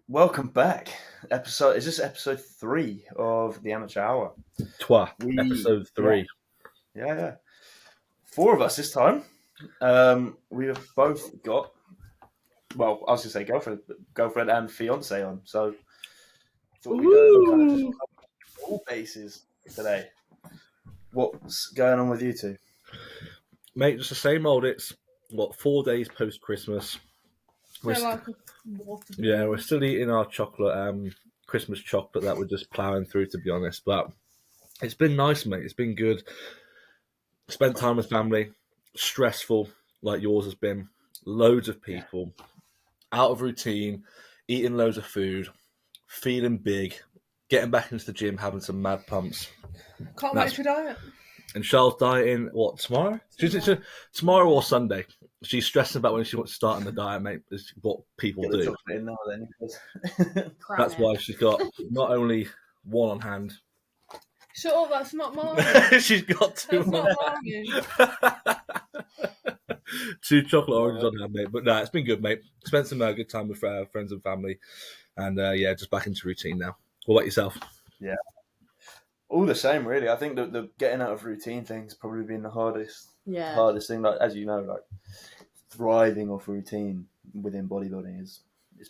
Welcome back. Is this episode 3 of the Amateur Hour? Twa, We episode 3. Yeah. 4 of us this time. We have both got, well, I was going to say girlfriend and fiance on. So thought we'd go and kind of just cover all bases today. What's going on with you two? Mate, just the same old. It's, 4 days post-Christmas. We're still eating our chocolate, Christmas chocolate that we're just ploughing through, to be honest. But it's been nice, mate. It's been good. Spent time with family. Stressful, like yours has been. Loads of people. Out of routine. Eating loads of food. Feeling big. Getting back into the gym, having some mad pumps. Can't wait for diet. And Charles dieting, tomorrow? Tomorrow or Sunday. She's stressing about when she wants to start on the diet, mate. Is what people Get the do. chocolate in now, then. That's why she's got not only one on hand. Shut up, that's not mine. She's got two That's not mine. two chocolate oranges on hand, mate. But no, it's been good, mate. Spent some good time with friends and family. And just back into routine now. What about yourself? Yeah. All the same, really. I think that the getting out of routine thing's probably been the hardest thing. Like, as you know, like thriving off routine within bodybuilding is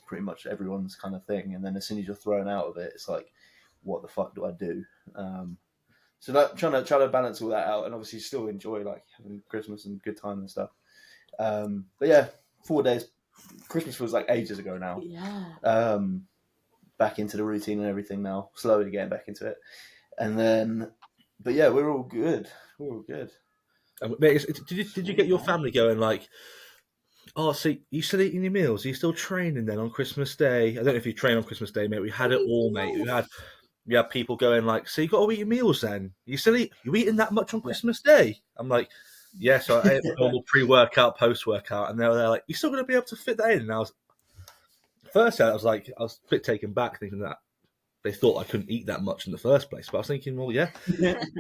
pretty much everyone's kind of thing. And then as soon as you're thrown out of it, it's like, what the fuck do I do? So that trying to balance all that out, and obviously still enjoy like having Christmas and good time and stuff. But yeah, 4 days. Christmas feels like ages ago now. Yeah. Back into the routine and everything now. Slowly getting back into it. And then, but yeah, we're all good. Mate, did you get your family going like, oh, so you still eating your meals? Are you still training then on Christmas Day? I don't know if you train on Christmas Day, mate. We had it all, mate. We had people going like, so you got to eat your meals then? You eating that much on Christmas Day? I'm like, yeah, so I ate a normal pre-workout, post-workout, and they're like, you're still going to be able to fit that in? And I was a bit taken back thinking that they thought I couldn't eat that much in the first place. But I was thinking, well, yeah,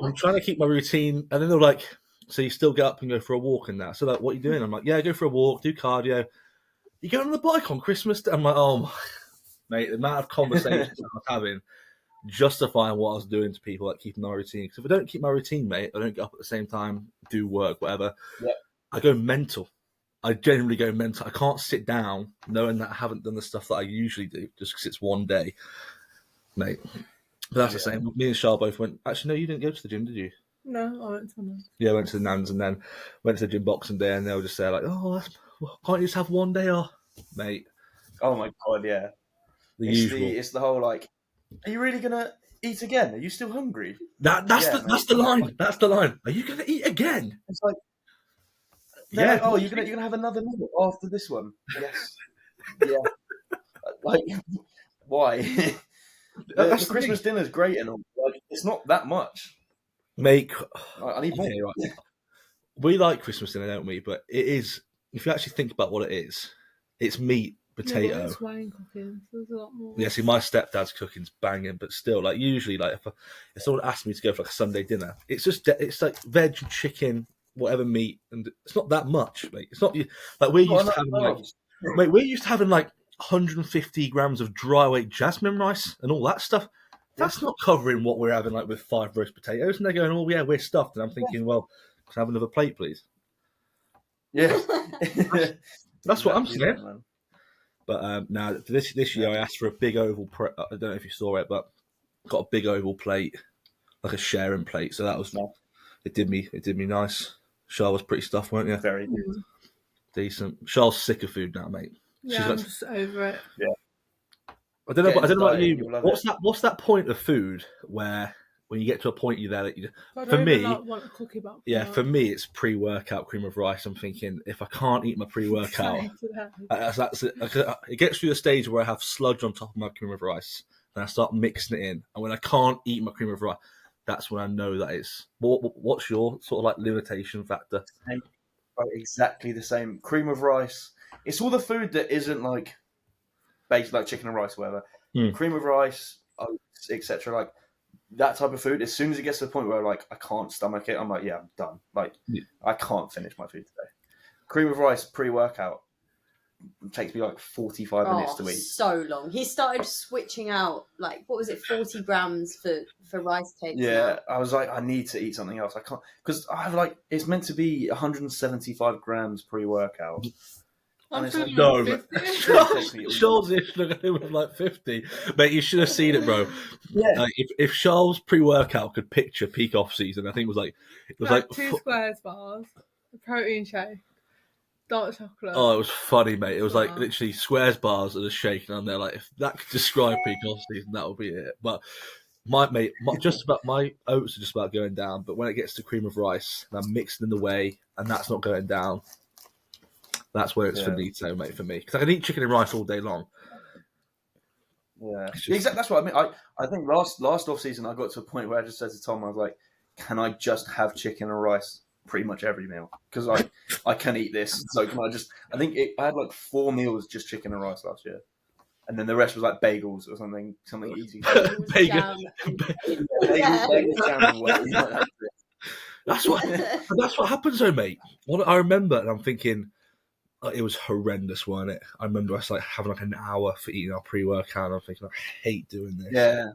I'm trying to keep my routine. And then they're like, so you still get up and go for a walk and that. So like, what are you doing? I'm like, yeah, I go for a walk, do cardio. You go on the bike on Christmas Day? I'm like, oh, my. Mate, the amount of conversations I was having justifying what I was doing to people, like keeping my routine. Because if I don't keep my routine, mate, I don't get up at the same time, do work, whatever. Yeah. I go mental. I genuinely go mental. I can't sit down knowing that I haven't done the stuff that I usually do just because it's one day. Mate, but that's the same. Me and Charles both went. Actually, no, you didn't go to the gym, did you? No, I went to the Nans. Yeah, I went to the Nans and then went to the gym Boxing Day, and they were just there like, "Oh, can't you just have one day off, mate?" Oh my god, yeah. It's the whole like, are you really gonna eat again? Are you still hungry? That's the line. That's the line. Are you gonna eat again? It's like, yeah. Like, oh, you're gonna have another meal after this one? Yes. Yeah. Like, why? The Christmas dinner's great and all. Like, it's not that much. Mate, I need more. Right. We like Christmas dinner, don't we? But it is, if you actually think about what it is, it's meat, potato. Yeah, it's wine cooking. So there's a lot more. Yeah, see, my stepdad's cooking's banging, but still, like usually, like if someone asked me to go for like a Sunday dinner, it's like veg, chicken, whatever meat, and it's not that much, mate. It's not like we're used to having like 150 grams of dry weight jasmine rice and all that stuff. That's not covering what we're having like with 5 roast potatoes. And they're going, oh yeah, we're stuffed. And I'm thinking, well, can I have another plate, please? Yeah. That's what I'm saying. Man. But now this year I asked for a big oval. I don't know if you saw it, but got a big oval plate, like a sharing plate. So that was it. Did me nice. Charles was pretty stuffed, weren't you? Very good. Decent. Charles sick of food now, mate. Yeah, I'm just over it. Yeah. I don't know about you. What's that point of food where when you get to a point you're there that you? For me, want a cookie box. For me it's pre-workout cream of rice. I'm thinking if I can't eat my pre-workout, that's it. It gets to the stage where I have sludge on top of my cream of rice, and I start mixing it in. And when I can't eat my cream of rice, that's when I know that it's. What's your sort of like limitation factor? Exactly the same. Cream of rice. It's all the food that isn't like based like chicken and rice or whatever. Cream of rice, oats, etc. Like that type of food. As soon as it gets to the point where like I can't stomach it, I'm like, yeah, I'm done. Like I can't finish my food today. Cream of rice pre-workout. takes me like 45 minutes to eat. So long. He started switching out, like, what was it, 40 grams for rice cakes. Yeah, now. I was like, I need to eat something else. I can't, because I have like, it's meant to be 175 grams pre-workout. I'm like, no, Charles is struggling with like 50. Mate, you should have seen it, bro. Yeah. Like, if Charles pre-workout could picture peak off season, I think it was like 2 squares bars, a protein shake, dark chocolate. Oh, it was funny, mate. It was like literally squares, bars, and a shake, and I'm there like, if that could describe peak off season, that would be it. But my oats are just about going down. But when it gets to cream of rice, and I'm mixing in the whey, and that's not going down. That's where it's finito, mate, for me. Because I can eat chicken and rice all day long. Yeah, exactly. That's what I mean. I think last off season I got to a point where I just said to Tom, I was like, can I just have chicken and rice pretty much every meal? Because I can eat this. So can I just? I think I had like 4 meals just chicken and rice last year, and then the rest was like bagels or something easy. Bagels, jam, and whey. That's what happens, though, mate. What I remember, and I'm thinking. It was horrendous, wasn't it? I remember us like having like an hour for eating our pre-workout. And I'm thinking, I hate doing this. Yeah,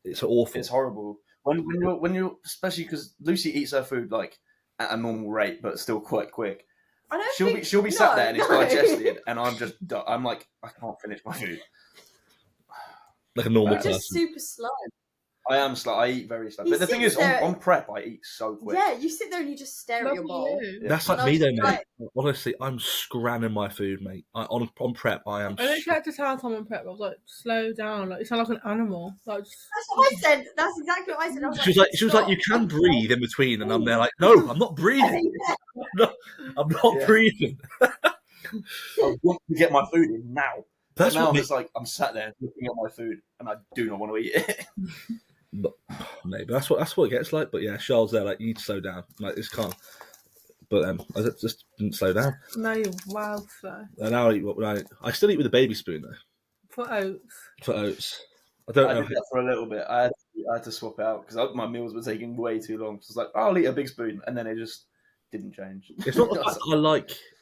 it's awful. It's horrible when you're especially because Lucy eats her food like at a normal rate, but still quite quick. She'll be sat there and it's digested, and I'm like I can't finish my food like a normal person. Just super slow. I am slow. I eat very slow. But the thing is, on prep, I eat so quick. Yeah, you sit there and you just stare at your bowl. That's like me, though, mate. Honestly, I'm scranning my food, mate. On prep, I am. I literally had to tell Tom on prep. I was like, slow down. Like, you sound like an animal. Like, That's what I said. That's exactly what I said. She was like, you can breathe in between, and I'm there like, no, I'm not breathing. I'm not breathing. I want to get my food in now. That's now it's like I'm sat there looking at my food, and I do not want to eat it. But maybe that's what it gets like. But yeah, Charles there, like, you need to slow down. Like, this can't. But I just didn't slow down. No, you're wild slow. And now I still eat with a baby spoon though. For oats. I did that for a little bit. I had to swap it out because my meals were taking way too long. So I was like, I'll eat a big spoon, and then it just didn't change. It's not the fact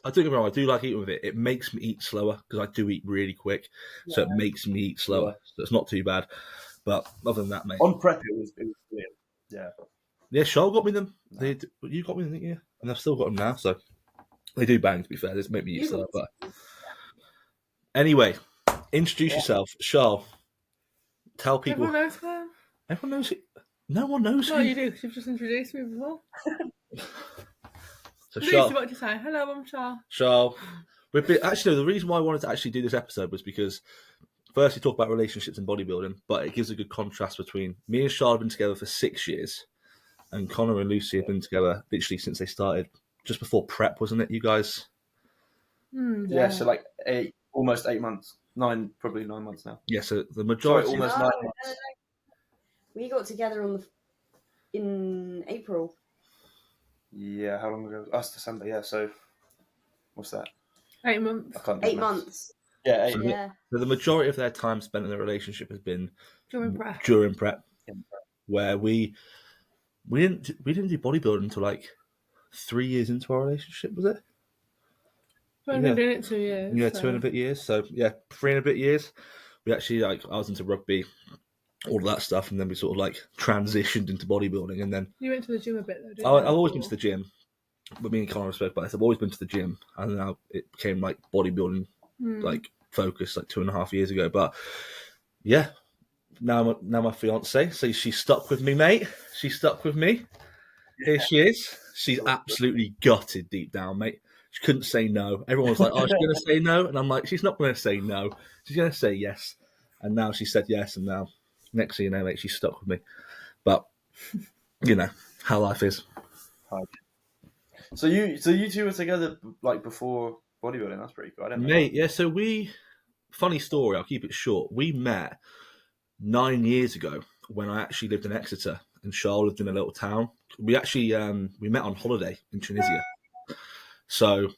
I do get me wrong, I do like eating with it. It makes me eat slower because I do eat really quick, so it makes me eat slower. So it's not too bad. But other than that, mate. On prep, it was brilliant. Yeah. Yeah, Charles got me them. You got me them, didn't you? And I've still got them now, so they do bang, to be fair. They make me use that. But anyway, introduce yourself. Charles, tell people. Everyone knows her. Everyone knows it. No one knows No, who. you do, because you've just introduced me before. So Lucy, what to say? Hello, I'm Charles. Charles. Actually, the reason why I wanted to actually do this episode was because firstly, talk about relationships and bodybuilding, but it gives a good contrast between me and Charlotte have been together for 6 years, and Connor and Lucy have been together literally since they started, just before prep, wasn't it, you guys? Yeah, so like almost 8 months. Probably 9 months now. Yeah, so the majority... almost 9 months. No. We got together in April. Yeah, how long ago? That's December, yeah, so what's that? 8 months. I can't do 8 maths. months. Yeah, 8 Yeah. So the majority of their time spent in a relationship has been During prep. Where we didn't do bodybuilding until like 3 years into our relationship, was it? We've been doing it 2 years. Yeah, 2 and a bit years. So yeah, 3 and a bit years. We actually I was into rugby, all of that stuff, and then we sort of like transitioned into bodybuilding, and then you went to the gym a bit though, didn't you? I've always been to the gym. But me and Connor spoke about this. I've always been to the gym, and now it became like bodybuilding, like focus, like 2.5 years ago. But yeah, now my fiance, so she's stuck with me, mate. She's stuck with me. Here she is. She's absolutely gutted deep down, mate. She couldn't say no. Everyone was like, "Oh, she's going to say no," and I'm like, "She's not going to say no. She's going to say yes." And now she said yes, and now next thing you know, mate, she's stuck with me. But you know how life is. So you two were together like before bodybuilding. That's pretty cool. I don't know. Mate, yeah. So funny story. I'll keep it short. We met 9 years ago when I actually lived in Exeter, and Charles lived in a little town. We actually we met on holiday in Tunisia. So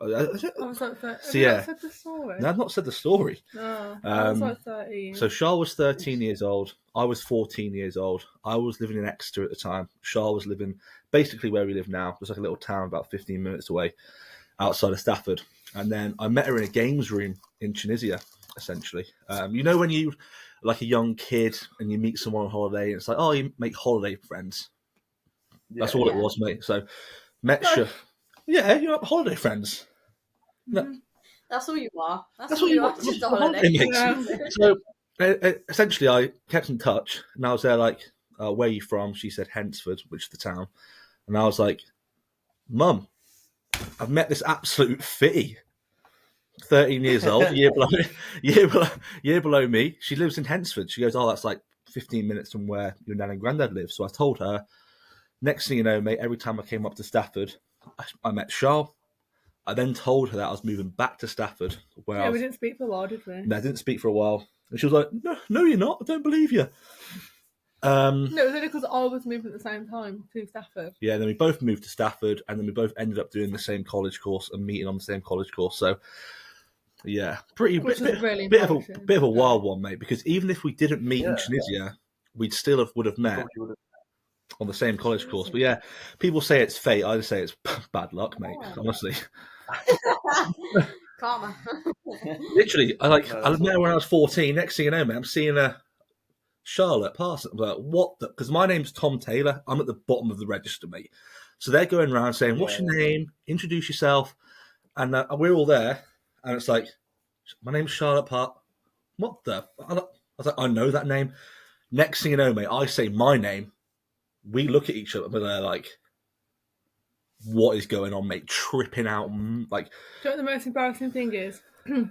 I was like 13. So yeah, said the story. No, I've not said the story. No, I was like 13. So Charles was 13 years old. I was 14 years old. I was living in Exeter at the time. Charles was living basically where we live now. It was like a little town about 15 minutes away outside of Stafford. And then I met her in a games room in Tunisia, essentially. You know when you, like a young kid, and you meet someone on holiday, and it's like, oh, you make holiday friends. That's all it was, mate. So, met her. Yeah, you're holiday friends. No. That's all you are. That's all you are. Just a holiday. So, essentially, I kept in touch, and I was there like, where are you from? She said Hensford, which is the town. And I was like, Mum, I've met this absolute fitty. 13 years old, year below me. She lives in Hensford. She goes, oh, that's like 15 minutes from where your nan and granddad live. So I told her. Next thing you know, mate, every time I came up to Stafford, I met Charles. I then told her that I was moving back to Stafford. We didn't speak for a while, did we? No, I didn't speak for a while. And she was like, no, you're not. I don't believe you. No, it was only because I was moving at the same time to Stafford. Yeah, then we both moved to Stafford, and then we both ended up doing the same college course and meeting on the same college course. So, yeah, bit of a wild one, mate. Because even if we didn't meet in Tunisia, we'd still would have met on the same college course. But yeah, people say it's fate. I just say it's bad luck, mate. Honestly, karma. Literally, I met her when I was 14. Next thing you know, mate, I'm seeing Charlotte Parson. I'm like, what? Because my name's Tom Taylor. I'm at the bottom of the register, mate. So they're going around saying, "What's your name? Introduce yourself." And we're all there, and it's like, "My name's Charlotte Part." What the? I was like, I know that name. Next thing you know, mate, I say my name. We look at each other, and they're like, "What is going on, mate?" Tripping out, like. Do you know what the most embarrassing thing is?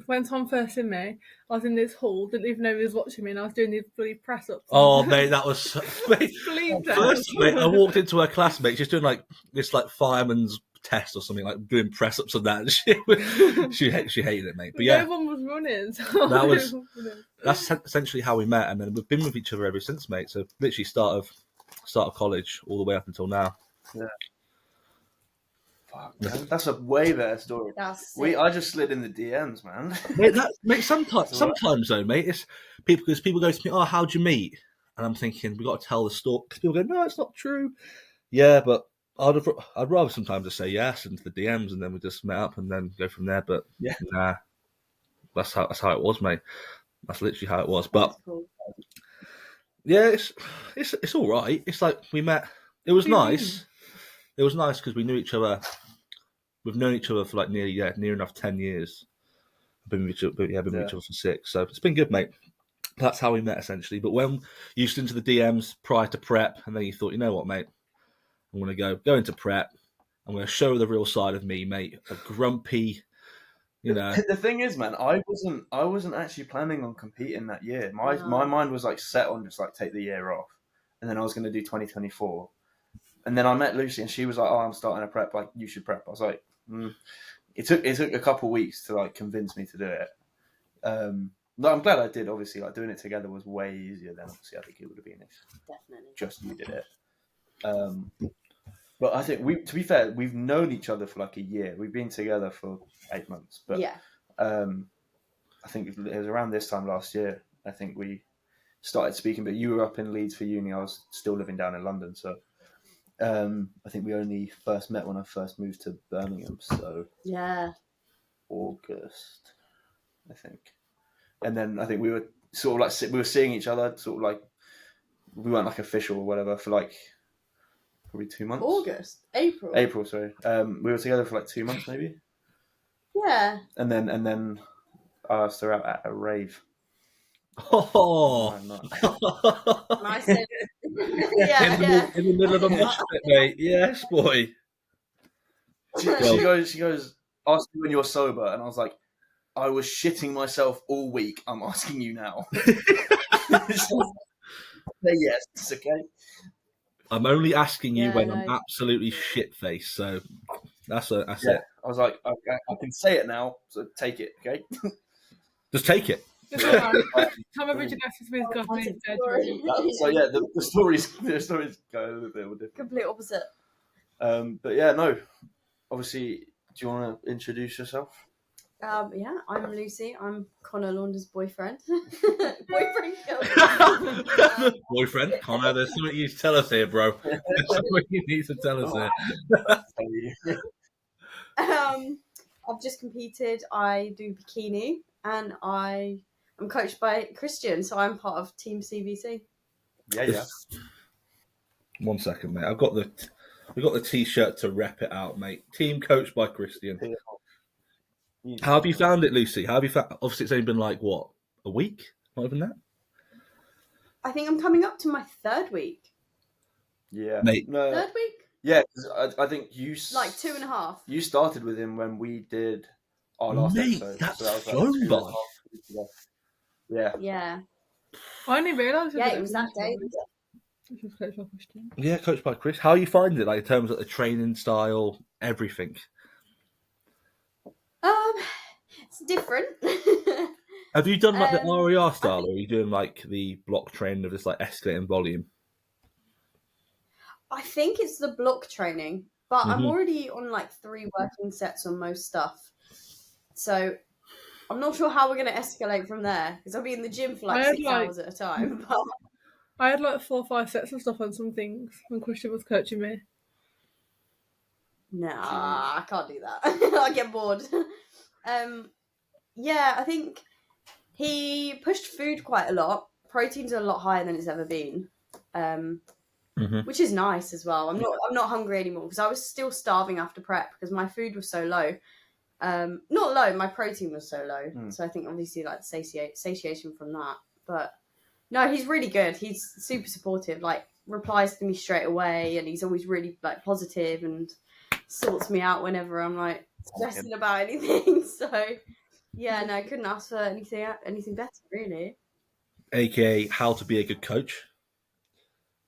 When Tom first seen me, I was in this hall, didn't even know he was watching me, and I was doing these bloody press-ups. Oh, mate, that was... Mate, first, mate, I walked into her classmate, she's doing, like, this, like, fireman's test or something, like, doing press-ups and that, and she hated it, mate. But yeah... No one was running. So that's essentially how we met, and then we've been with each other ever since, mate. So, literally start of college all the way up until now. Yeah. Fuck, man. That's a way better story. I just slid in the DMs, man. Mate, sometimes though, mate, it's people go to me, "Oh, how'd you meet?" And I'm thinking, we got to tell the story. Because people go, "No, it's not true." Yeah, but I'd rather sometimes just say yes into the DMs, and then we just met up and then go from there. But yeah, nah, that's how it was, mate. That's literally how it was. But cool. Yeah, it's all right. It's like we met. It was nice. It was nice because we knew each other. We've known each other for like near enough 10 years. I've been with each other for 6, so it's been good, mate. That's how we met essentially. But when you used into the DMs prior to prep, and then you thought, you know what, mate, I'm going to go into prep. I'm going to show the real side of me, mate. A grumpy, you know. The thing is, man, I wasn't actually planning on competing that year. My mind was like set on just like take the year off, and then I was going to do 2024. And then I met Lucy, and she was like, "Oh, I'm starting a prep. Like, you should prep." I was like, It took a couple of weeks to like convince me to do it. No, I'm glad I did. Obviously, like doing it together was way easier than obviously I think it would have been if definitely just you did it. But I think to be fair, we've known each other for like a year. We've been together for 8 months. But yeah, I think it was around this time last year. I think we started speaking. But you were up in Leeds for uni. I was still living down in London, so. I think we only first met when I first moved to Birmingham, so yeah, August, I think. And then I think we were sort of like we were seeing each other, sort of like we weren't like official or whatever for like probably 2 months. April, sorry. We were together for like 2 months maybe. Yeah. And then I asked her out at a rave. Oh, nice. In the middle of a mosh pit, mate. Yes, boy. She goes, ask me when you're sober, and I was like, I was shitting myself all week. I'm asking you now. Say yes, it's okay. I'm only asking you when I'm absolutely shit faced. So that's it. I was like, okay, I can say it now, so take it, okay? Just take it. Tom originated with government surgery. So yeah, the stories go a little bit different. Complete opposite. But yeah, no. Obviously, do you want to introduce yourself? Yeah, I'm Lucy. I'm Connor Launder's boyfriend. Boyfriend. Boyfriend, Connor. There's something you need to tell us here, bro. There's something you need to tell us here. I've just competed. I do bikini, and I am coached by Christian, so I'm part of Team CBC. Yeah. One second, mate. We've got the t-shirt to rep it out, mate. Team coached by Christian. How have you found it, Lucy? How have you found? Obviously, it's only been like what, a week? Not even that. I think I'm coming up to my 3rd week. Yeah, mate. No, 3rd week? Yeah, 'cause I think you like 2.5. You started with him when we did our last Mate, episode. that's so that was like flown 2.5 by. weeks ago. Yeah. Yeah. I only realised. Yeah, it was that day. Which was coached by Christian. Yeah, coached by Chris. How are you finding it, like in terms of the training style, everything? It's different. Have you done like the RER style, or are you doing like the block training of this like escalating volume? I think it's the block training, but I'm already on like 3 working sets on most stuff. So I'm not sure how we're going to escalate from there, because I'll be in the gym for like 6 hours at a time. But... I had like 4 or 5 sets of stuff on some things when Christian was coaching me. Nah, I can't do that. I get bored. Yeah, I think he pushed food quite a lot. Protein's a lot higher than it's ever been, which is nice as well. I'm not hungry anymore, because I was still starving after prep because my food was so low. Not low, my protein was so low. So I think obviously like satiation from that. But no, he's really good. He's super supportive. Like replies to me straight away, and he's always really like positive and sorts me out whenever I'm like stressing about anything. So yeah, no, I couldn't ask for anything better, really. AKA how to be a good coach.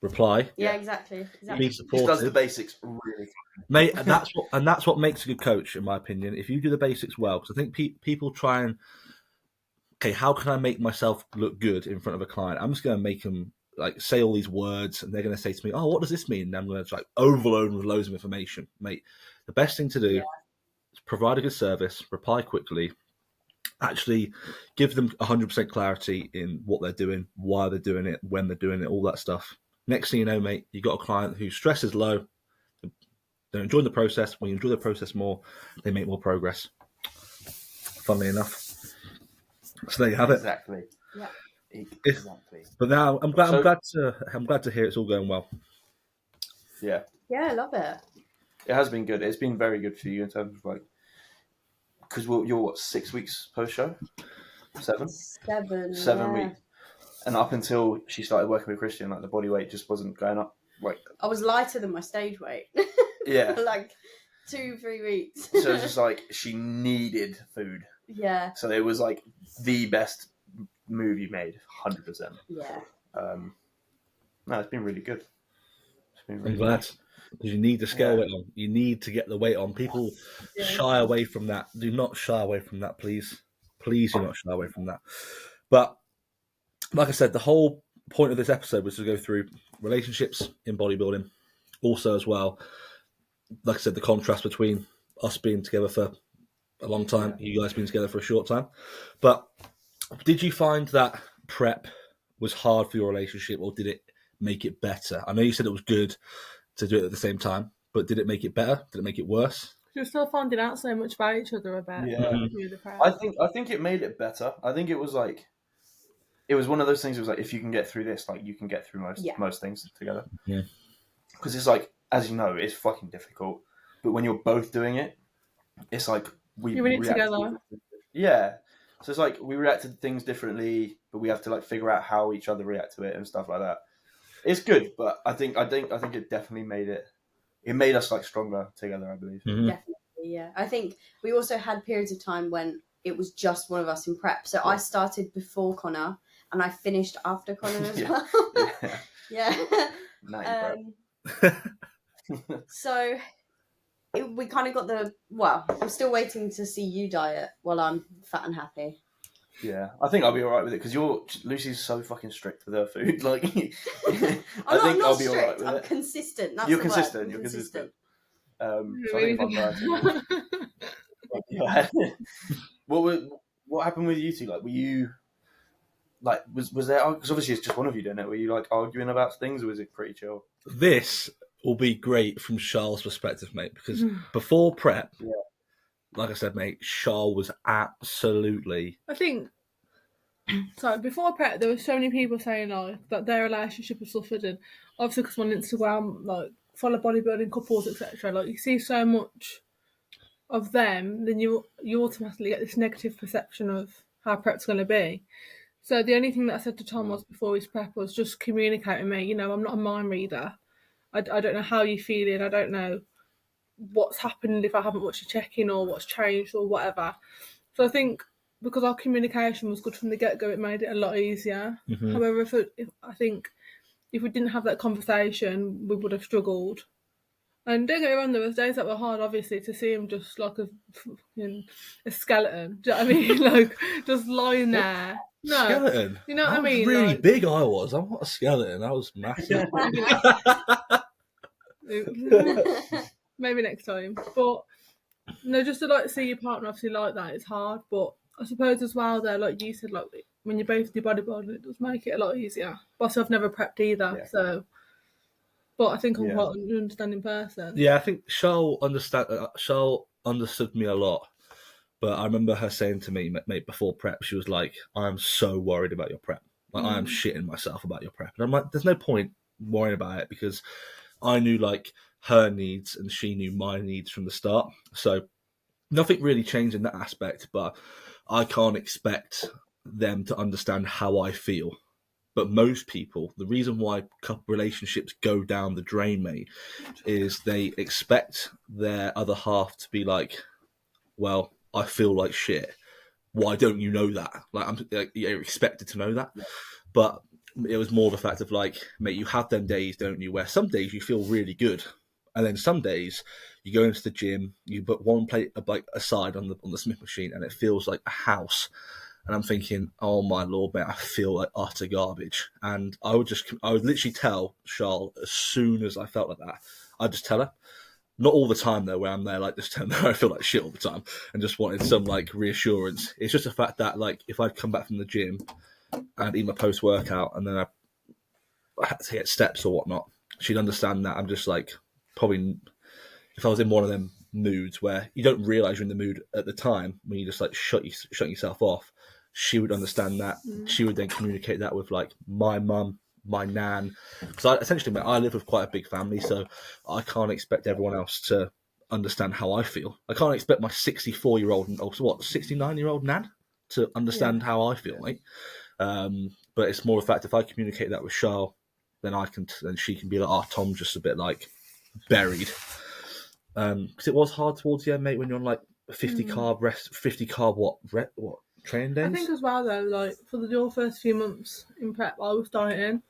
Reply. Yeah, exactly. Be supportive. He does the basics really, mate. And that's what makes a good coach, in my opinion. If you do the basics well, because I think people try and how can I make myself look good in front of a client? I'm just going to make them like say all these words, and they're going to say to me, "Oh, what does this mean?" And I'm going to like overload with loads of information, mate. The best thing to do is provide a good service, reply quickly, actually give them 100% clarity in what they're doing, why they're doing it, when they're doing it, all that stuff. Next thing you know, mate, you got a client whose stress is low. They're enjoying the process. When you enjoy the process more, they make more progress. Funnily enough. So there you have it. Exactly. Yeah. Exactly. But now I'm glad to hear it's all going well. Yeah. Yeah, I love it. It has been good. It's been very good for you in terms of like, because you're what, 6 weeks post show? 7 weeks. And up until she started working with Christian, like the body weight just wasn't going up. Like I was lighter than my stage weight. Yeah. For like 2-3 weeks. So it's just like she needed food. Yeah. So it was like the best move you made, 100%. Yeah. No, it's been really good. I'm glad. Because you need the scale weight on. You need to get the weight on. People shy away from that. Do not shy away from that, please. Please do not shy away from that. But like I said, the whole point of this episode was to go through relationships in bodybuilding. Also as well, like I said, the contrast between us being together for a long time, you guys being together for a short time. But did you find that prep was hard for your relationship, or did it make it better? I know you said it was good to do it at the same time, but did it make it better? Did it make it worse? You're still finding out so much about each other about the prep. I think it made it better. I think it was like, it was one of those things. It was like, if you can get through this, like you can get through most things together. Yeah. Because it's like, as you know, it's fucking difficult. But when you're both doing it, it's like you're in it together. Yeah. So it's like we react to things differently, but we have to like figure out how each other react to it and stuff like that. It's good, but I think it definitely made us like stronger together, I believe. Mm-hmm. Definitely, yeah. I think we also had periods of time when it was just one of us in prep. So I started before Connor and I finished after Connor as well. Yeah. So we kind of got I'm still waiting to see you diet while I'm fat and happy. Yeah, I think I'll be alright with it because Lucy's so fucking strict with her food. Like, I'll be alright with it. I'm consistent. That's You're consistent. You're consistent. So I think I'm right. What happened with you two? Like, were you like was there? Because obviously it's just one of you doing it. Were you like arguing about things, or was it pretty chill? This will be great from Charles' perspective, mate, because before prep, like I said, mate, Charles was absolutely. I think. So before prep, there were so many people saying like that their relationship has suffered, and obviously because on Instagram, like follow bodybuilding couples, etc. Like you see so much of them, then you automatically get this negative perception of how prep's going to be. So the only thing that I said to Tom was before his prep was just communicate with me. You know, I'm not a mind reader. I don't know how you're feeling. I don't know what's happened if I haven't watched your check-in or what's changed or whatever. So I think because our communication was good from the get-go, it made it a lot easier. Mm-hmm. However, I think if we didn't have that conversation, we would have struggled. And don't get me wrong, there was days that were hard, obviously, to see him just like a skeleton. Do you know what I mean? Like, just lying there. No. Skeleton? You know what I mean? Really like, big I was. I'm not a skeleton. I was massive. Maybe next time. But, no, just to like see your partner obviously like that, it's hard. But I suppose as well, though, like you said, like when you both do bodybuilding, it does make it a lot easier. But I've never prepped either, so... But I think I'm quite an understanding person. Yeah, I think Charles understood me a lot. But I remember her saying to me, mate, before prep, she was like, I'm so worried about your prep. Like, I am shitting myself about your prep. And I'm like, there's no point worrying about it because I knew, like, her needs and she knew my needs from the start. So nothing really changed in that aspect, but I can't expect them to understand how I feel. But most people, the reason why relationships go down the drain, mate, is they expect their other half to be like, well, I feel like shit. Why don't you know that? Like, you're expected to know that. Yeah. But it was more the fact of like, mate, you have them days, don't you, where some days you feel really good. And then some days you go into the gym, you put one plate like aside on the Smith machine and it feels like a house. And I'm thinking, oh my Lord, mate, I feel like utter garbage. And I would literally tell Charles as soon as I felt like that. I'd just tell her. Not all the time though, where I'm there like just telling her I feel like shit all the time and just wanted some like reassurance. It's just the fact that like if I'd come back from the gym and eat my post workout and then I had to get steps or whatnot, she'd understand that I'm just like probably if I was in one of them moods where you don't realise you're in the mood at the time when you just like shut yourself off. She would understand that. She would then communicate that with like my mum, my nan, because I live with quite a big family, so I can't expect everyone else to understand how I feel. I can't expect my 69-year-old nan to understand how I feel, mate. But it's more the fact if I communicate that with Charles, then she can be like, oh, Tom's just a bit like buried. Because it was hard towards the end, mate, when you're on like 50 carb what training days. I think as well though, like for your first few months in prep, I was dieting,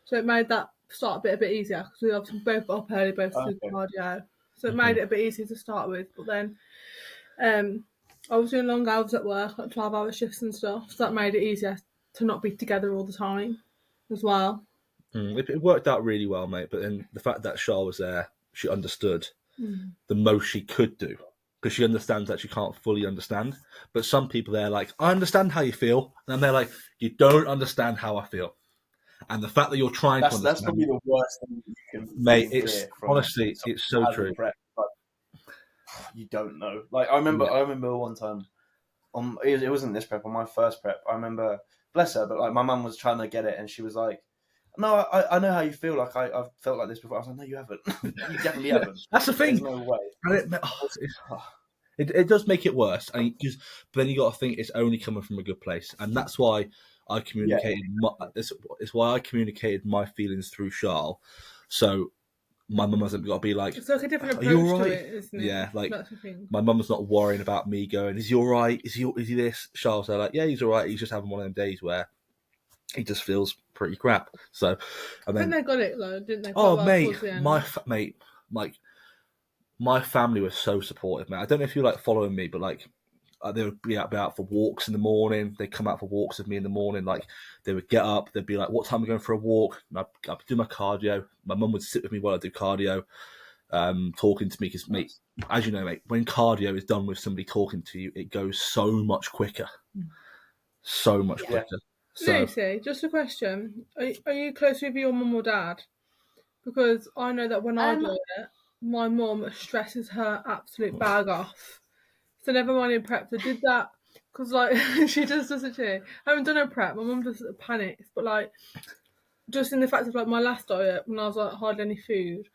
so it made that start a bit easier because we obviously both got up early, both did cardio, so it made it a bit easier to start with. But then, I was doing long hours at work, like 12-hour shifts and stuff, so that made it easier to not be together all the time, as well. It worked out really well, mate. But then the fact that Charles was there, she understood the most she could do. Because she understands that she can't fully understand. But some people, they're like, I understand how you feel. And they're like, you don't understand how I feel. And the fact that you're trying to understand... That's probably the worst thing you can... Mate, it's honestly, it's so true. Prep, you don't know. Like, I remember one time, it wasn't this prep, on my first prep, I remember, bless her, but like my mum was trying to get it and she was like, no, I know how you feel. Like I've felt like this before. I was like, no, you haven't. You definitely haven't. That's the thing. There's no way. And it does make it worse. But then you got to think it's only coming from a good place, and that's why I communicated. It's why I communicated my feelings through Charles. So my mum hasn't got to be like, it's like a different approach to it, isn't it? Yeah, like my mum's not worrying about me going, is he all right? Is he this? Charles, they're like, yeah, he's all right. He's just having one of them days where he just feels pretty crap. So, and then they got it though, didn't they? Oh, mate, my family was so supportive, man. I don't know if you're like following me, but like they would be out for walks in the morning. They'd come out for walks with me in the morning. Like they would get up, they'd be like, "What time are we going for a walk?" And I'd do my cardio. My mum would sit with me while I do cardio, talking to me because, mate, as you know, mate, when cardio is done with somebody talking to you, it goes so much quicker, so much quicker. So, Lucy, just a question. Are you close with your mum or dad? Because I know that when I do it, my mum stresses her absolute bag off So never mind in prep. I did that because like she just doesn't she? I haven't done a prep. My mum just panics, but like just in the fact of like my last diet when I was like hardly any food,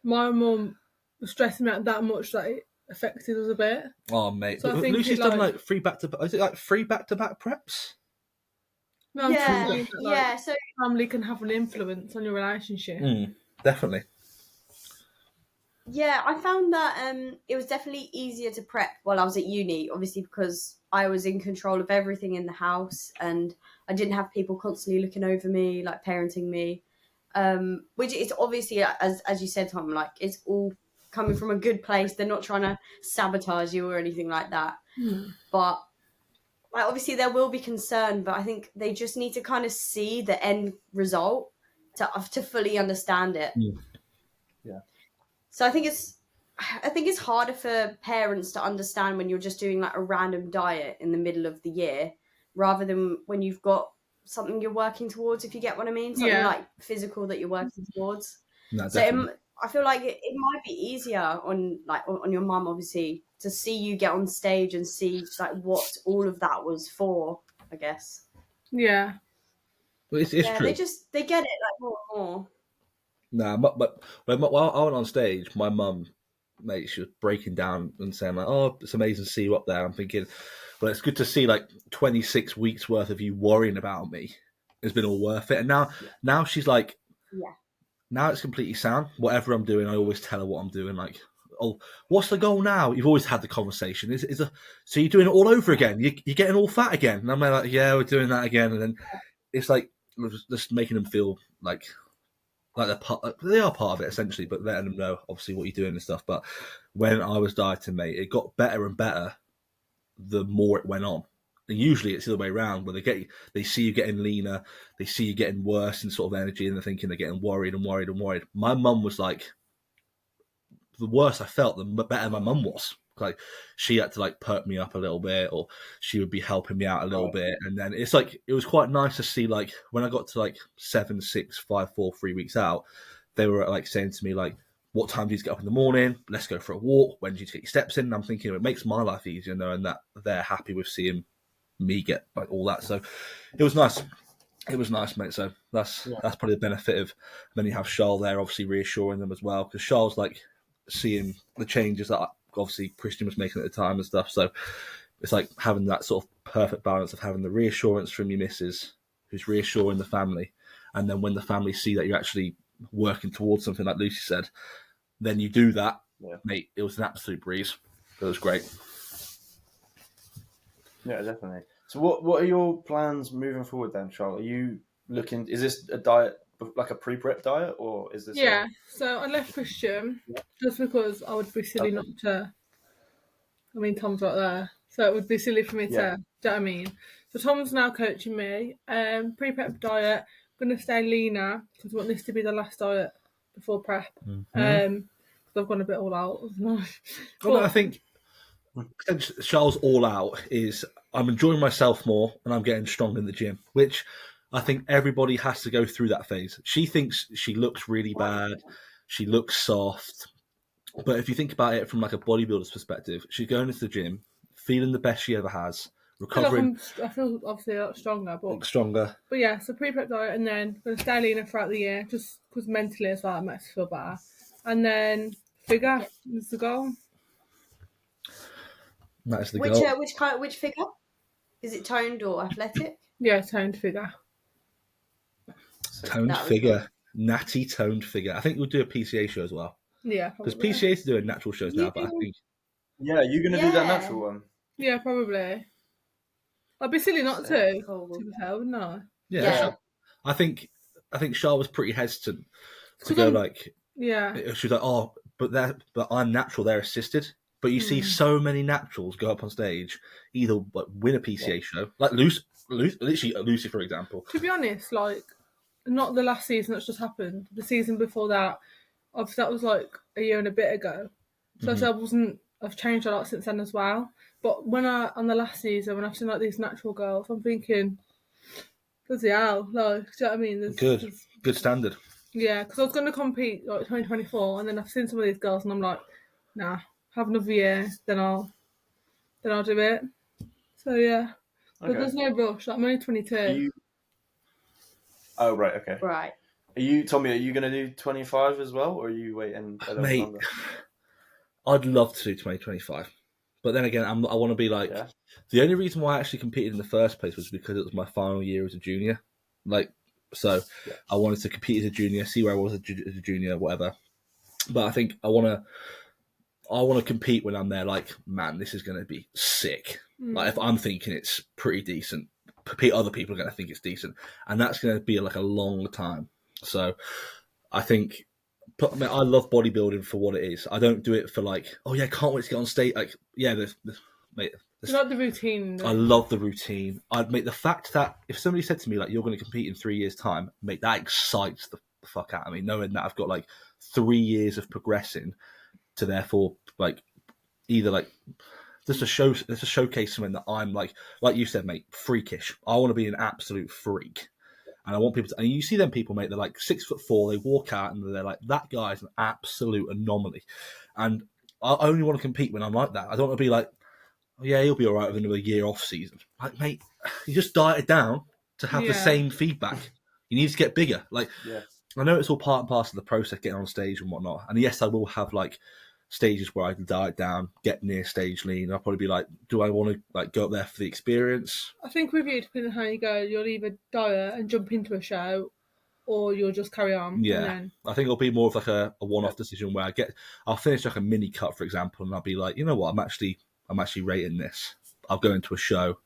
my mum was stressing me out that much that it affected us a bit. Oh mate, So but Lucy's done like 3 back-to-back. Is it like 3 back-to-back preps? No, yeah, that, like, yeah. So family can have an influence on your relationship. Definitely. yeah, I found that it was definitely easier to prep while I was at uni, obviously because I was in control of everything in the house and I didn't have people constantly looking over me, like parenting me. Which is obviously, as you said, Tom, like it's all coming from a good place. They're not trying to sabotage you or anything like that. But like, obviously there will be concern, but I think they just need to kind of see the end result to fully understand it. Yeah. So I think it's harder for parents to understand when you're just doing like a random diet in the middle of the year, rather than when you've got something you're working towards. If you get what I mean, something like physical that you're working towards. No, so I feel like it might be easier on your mum, obviously, to see you get on stage and see like what all of that was for. I guess. Yeah. Well, it's true. They get it like more and more. Nah, but while I went on stage, my mum, mate, she was breaking down and saying like, "Oh, it's amazing to see you up there." I'm thinking, well, it's good to see like 26 weeks worth of you worrying about me has been all worth it. And now she's like, now it's completely sound. Whatever I'm doing, I always tell her what I'm doing. Like, oh, what's the goal now? You've always had the conversation. So you're doing it all over again? You're getting all fat again? And I'm like, yeah, we're doing that again. And then it's like just making them feel like they are part of it essentially, but letting them know obviously what you're doing and stuff. But when I was dieting, mate, it got better and better the more it went on. And usually it's the other way around, where they see you getting leaner, they see you getting worse in sort of energy, and they're thinking they're getting worried and worried and worried. My mum was like, the worse I felt, the better my mum was. Like she had to like perk me up a little bit, or she would be helping me out a little bit. And then it's like, it was quite nice to see, like when I got to like 7, 6, 5, 4, 3 weeks out, they were like saying to me like, what time do you get up in the morning? Let's go for a walk. When do you get your steps in? And I'm thinking it makes my life easier knowing that they're happy with seeing me get like all that. So it was nice. It was nice, mate. So that's probably the benefit of. Then you have Charles there, obviously reassuring them as well, because Charles like seeing the changes that obviously Christian was making at the time and stuff. So it's like having that sort of perfect balance of having the reassurance from your missus, who's reassuring the family, and then when the family see that you're actually working towards something, like Lucy said, then you do that, mate. It was an absolute breeze. It was great. Yeah, definitely. So what are your plans moving forward then, Charlotte? Are you looking, is this a diet, like a pre-prep diet, or is this so I left Christian just because I would be silly not to. I mean, Tom's right there, so it would be silly for me to. Do you know what I mean? So Tom's now coaching me. Pre-prep diet. I'm gonna stay leaner because I want this to be the last diet before prep. Because I've gone a bit all out. Well, I think Charles all out is I'm enjoying myself more and I'm getting strong in the gym, which I think everybody has to go through that phase. She thinks she looks really bad, she looks soft, but if you think about it from like a bodybuilder's perspective, she's going into the gym, feeling the best she ever has, recovering. I feel obviously a lot stronger, stronger. But yeah, so pre-prep diet, and then going to stay leaner throughout the year, just because mentally as well, it makes me feel better. And then figure is the goal. That is the goal. Which figure? Is it toned or athletic? Yeah, toned figure. Toned figure. Natty toned figure. I think we'll do a PCA show as well. Yeah, because PCA is doing natural shows now, but I think. Yeah, you're going to do that natural one. Yeah, probably. I'd be silly not to. To be fair, wouldn't I? Yeah. I think Charlotte was pretty hesitant to go like. Yeah. She was like, "Oh, but I'm natural. They're assisted." But you see so many naturals go up on stage, either like win a PCA show, like Lucy, for example. To be honest, like not the last season that's just happened. The season before that, obviously that was like a year and a bit ago. So I've changed a lot since then as well. But on the last season, when I've seen like these natural girls, I'm thinking, bloody hell, like, do you know what I mean? Good standard. Yeah, because I was going to compete like 2024, and then I've seen some of these girls, and I'm like, nah, have another year, then I'll then I'll do it. So yeah, but Okay. there's no rush. Like, I'm only 22. Oh right, okay. Right. Tommy, are you going to do 25 as well, or are you waiting a little Mate, longer? I'd love to do 2025. But then again, I want to be like... Yeah. The only reason why I actually competed in the first place was because it was my final year as a junior. So I wanted to compete as a junior, see where I was as a junior, whatever. But I think I want to compete when I'm there, like, man, this is going to be sick. Like, if I'm thinking it's pretty decent, other people are going to think it's decent. And that's going to be like a long time. So I think... I love bodybuilding for what it is. I don't do it for like, oh yeah, can't wait to get on stage. Like, yeah, mate. You like the routine, though. I love the routine. I'd make the fact that if somebody said to me like, you're going to compete in 3 years' time, mate, that excites the fuck out of me. Knowing that I've got like 3 years of progressing to therefore like either like just to showcase something that I'm like you said, mate, freakish. I want to be an absolute freak. And I want people to, and you see them people, mate, they're like 6'4", they walk out and they're like, that guy's an absolute anomaly. And I only want to compete when I'm like that. I don't want to be like, oh, yeah, he'll be all right with another year off season. Like, mate, you just dieted down to have the same feedback. You need to get bigger. Like, I know it's all part and parcel of the process, getting on stage and whatnot. And yes, I will have like stages where I can diet down, get near stage lean. I'll probably be like, do I want to like go up there for the experience? I think with you, depending on how you go, you'll either diet and jump into a show, or you'll just carry on. Yeah, and then... I think it'll be more of like a one-off decision where I'll finish like a mini cut, for example, and I'll be like, you know what, I'm actually rating this. I'll go into a show.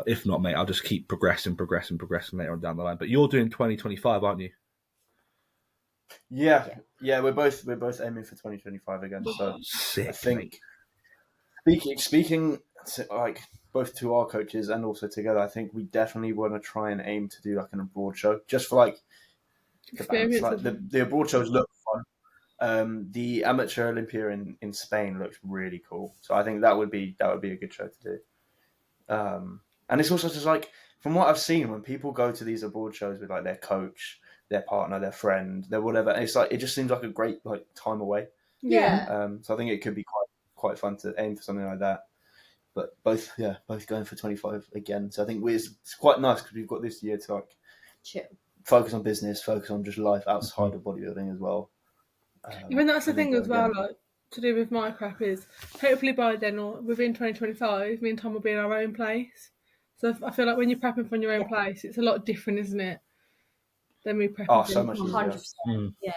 If not, mate, I'll just keep progressing later on down the line. But you're doing 2025, aren't you? Yeah, we're both aiming for 2025 again. So sick, I think speaking to, like both to our coaches and also together, I think we definitely want to try and aim to do like an abroad show, just for like the bands. Like the abroad shows look fun. The Amateur Olympia in Spain looks really cool, so I think that would be a good show to do. And it's also just like, from what I've seen, when people go to these abroad shows with like their coach, their partner, their friend, their whatever, it's like, it just seems like a great like time away. Yeah. So I think it could be quite fun to aim for something like that. But both going for 25 again. So I think it's quite nice because we've got this year to like focus on business, focus on just life outside of bodybuilding as well. Even that's the thing as well, like to do with my prep is hopefully by then or within 2025, me and Tom will be in our own place. So I feel like when you're prepping from your own place, it's a lot different, isn't it? Than we prep. Oh, so much easier. 100%. Yeah.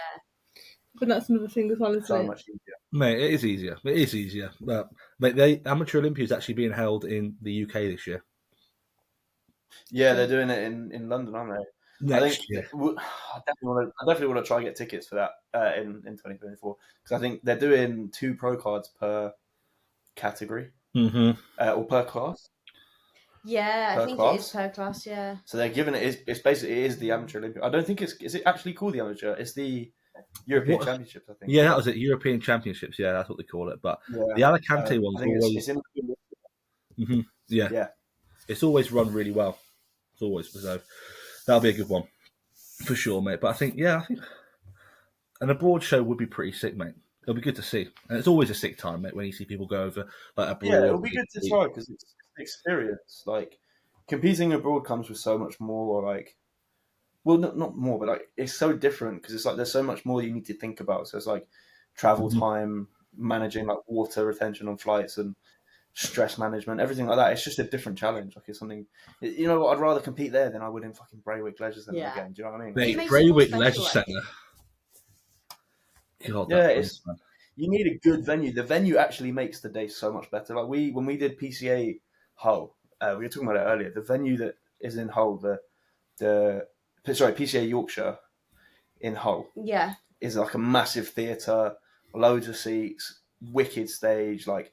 But that's another thing as well, isn't so it? much easier. Mate, it is easier. It is easier. But mate, the Amateur Olympia is actually being held in the UK this year. Yeah, they're doing it in London, aren't they? Next year. I definitely want to try and get tickets for that in 2024, because I think they're doing 2 pro cards per category or per class. Yeah, I think class. it is per class. Yeah. So they're giving it's basically it is the Amateur Olympia. I don't think is it actually called the Amateur? It's the European Championships, I think. Yeah, that was it. European Championships. Yeah, that's what they call it. But the Alicante one's always. Yeah. It's always run really well. It's always so. That'll be a good one for sure, mate. But I think an abroad show would be pretty sick, mate. It'll be good to see, and it's always a sick time, mate, when you see people go over like abroad. Yeah, it'll be good to try because it's an experience. Like competing abroad comes with so much more, like, well, not more, but like it's so different because it's like there's so much more you need to think about. So it's like travel time, managing like water retention on flights, and stress management, everything like that. It's just a different challenge. Like it's something, you know what? I'd rather compete there than I would in fucking Braywick Leisure Centre again. Do you know what I mean? Mate, Braywick Leisure Centre. God, you need a good venue. The venue actually makes the day so much better. Like when we did PCA Hull, we were talking about it earlier. The venue that is in Hull, PCA Yorkshire in Hull, is like a massive theatre, loads of seats, wicked stage. Like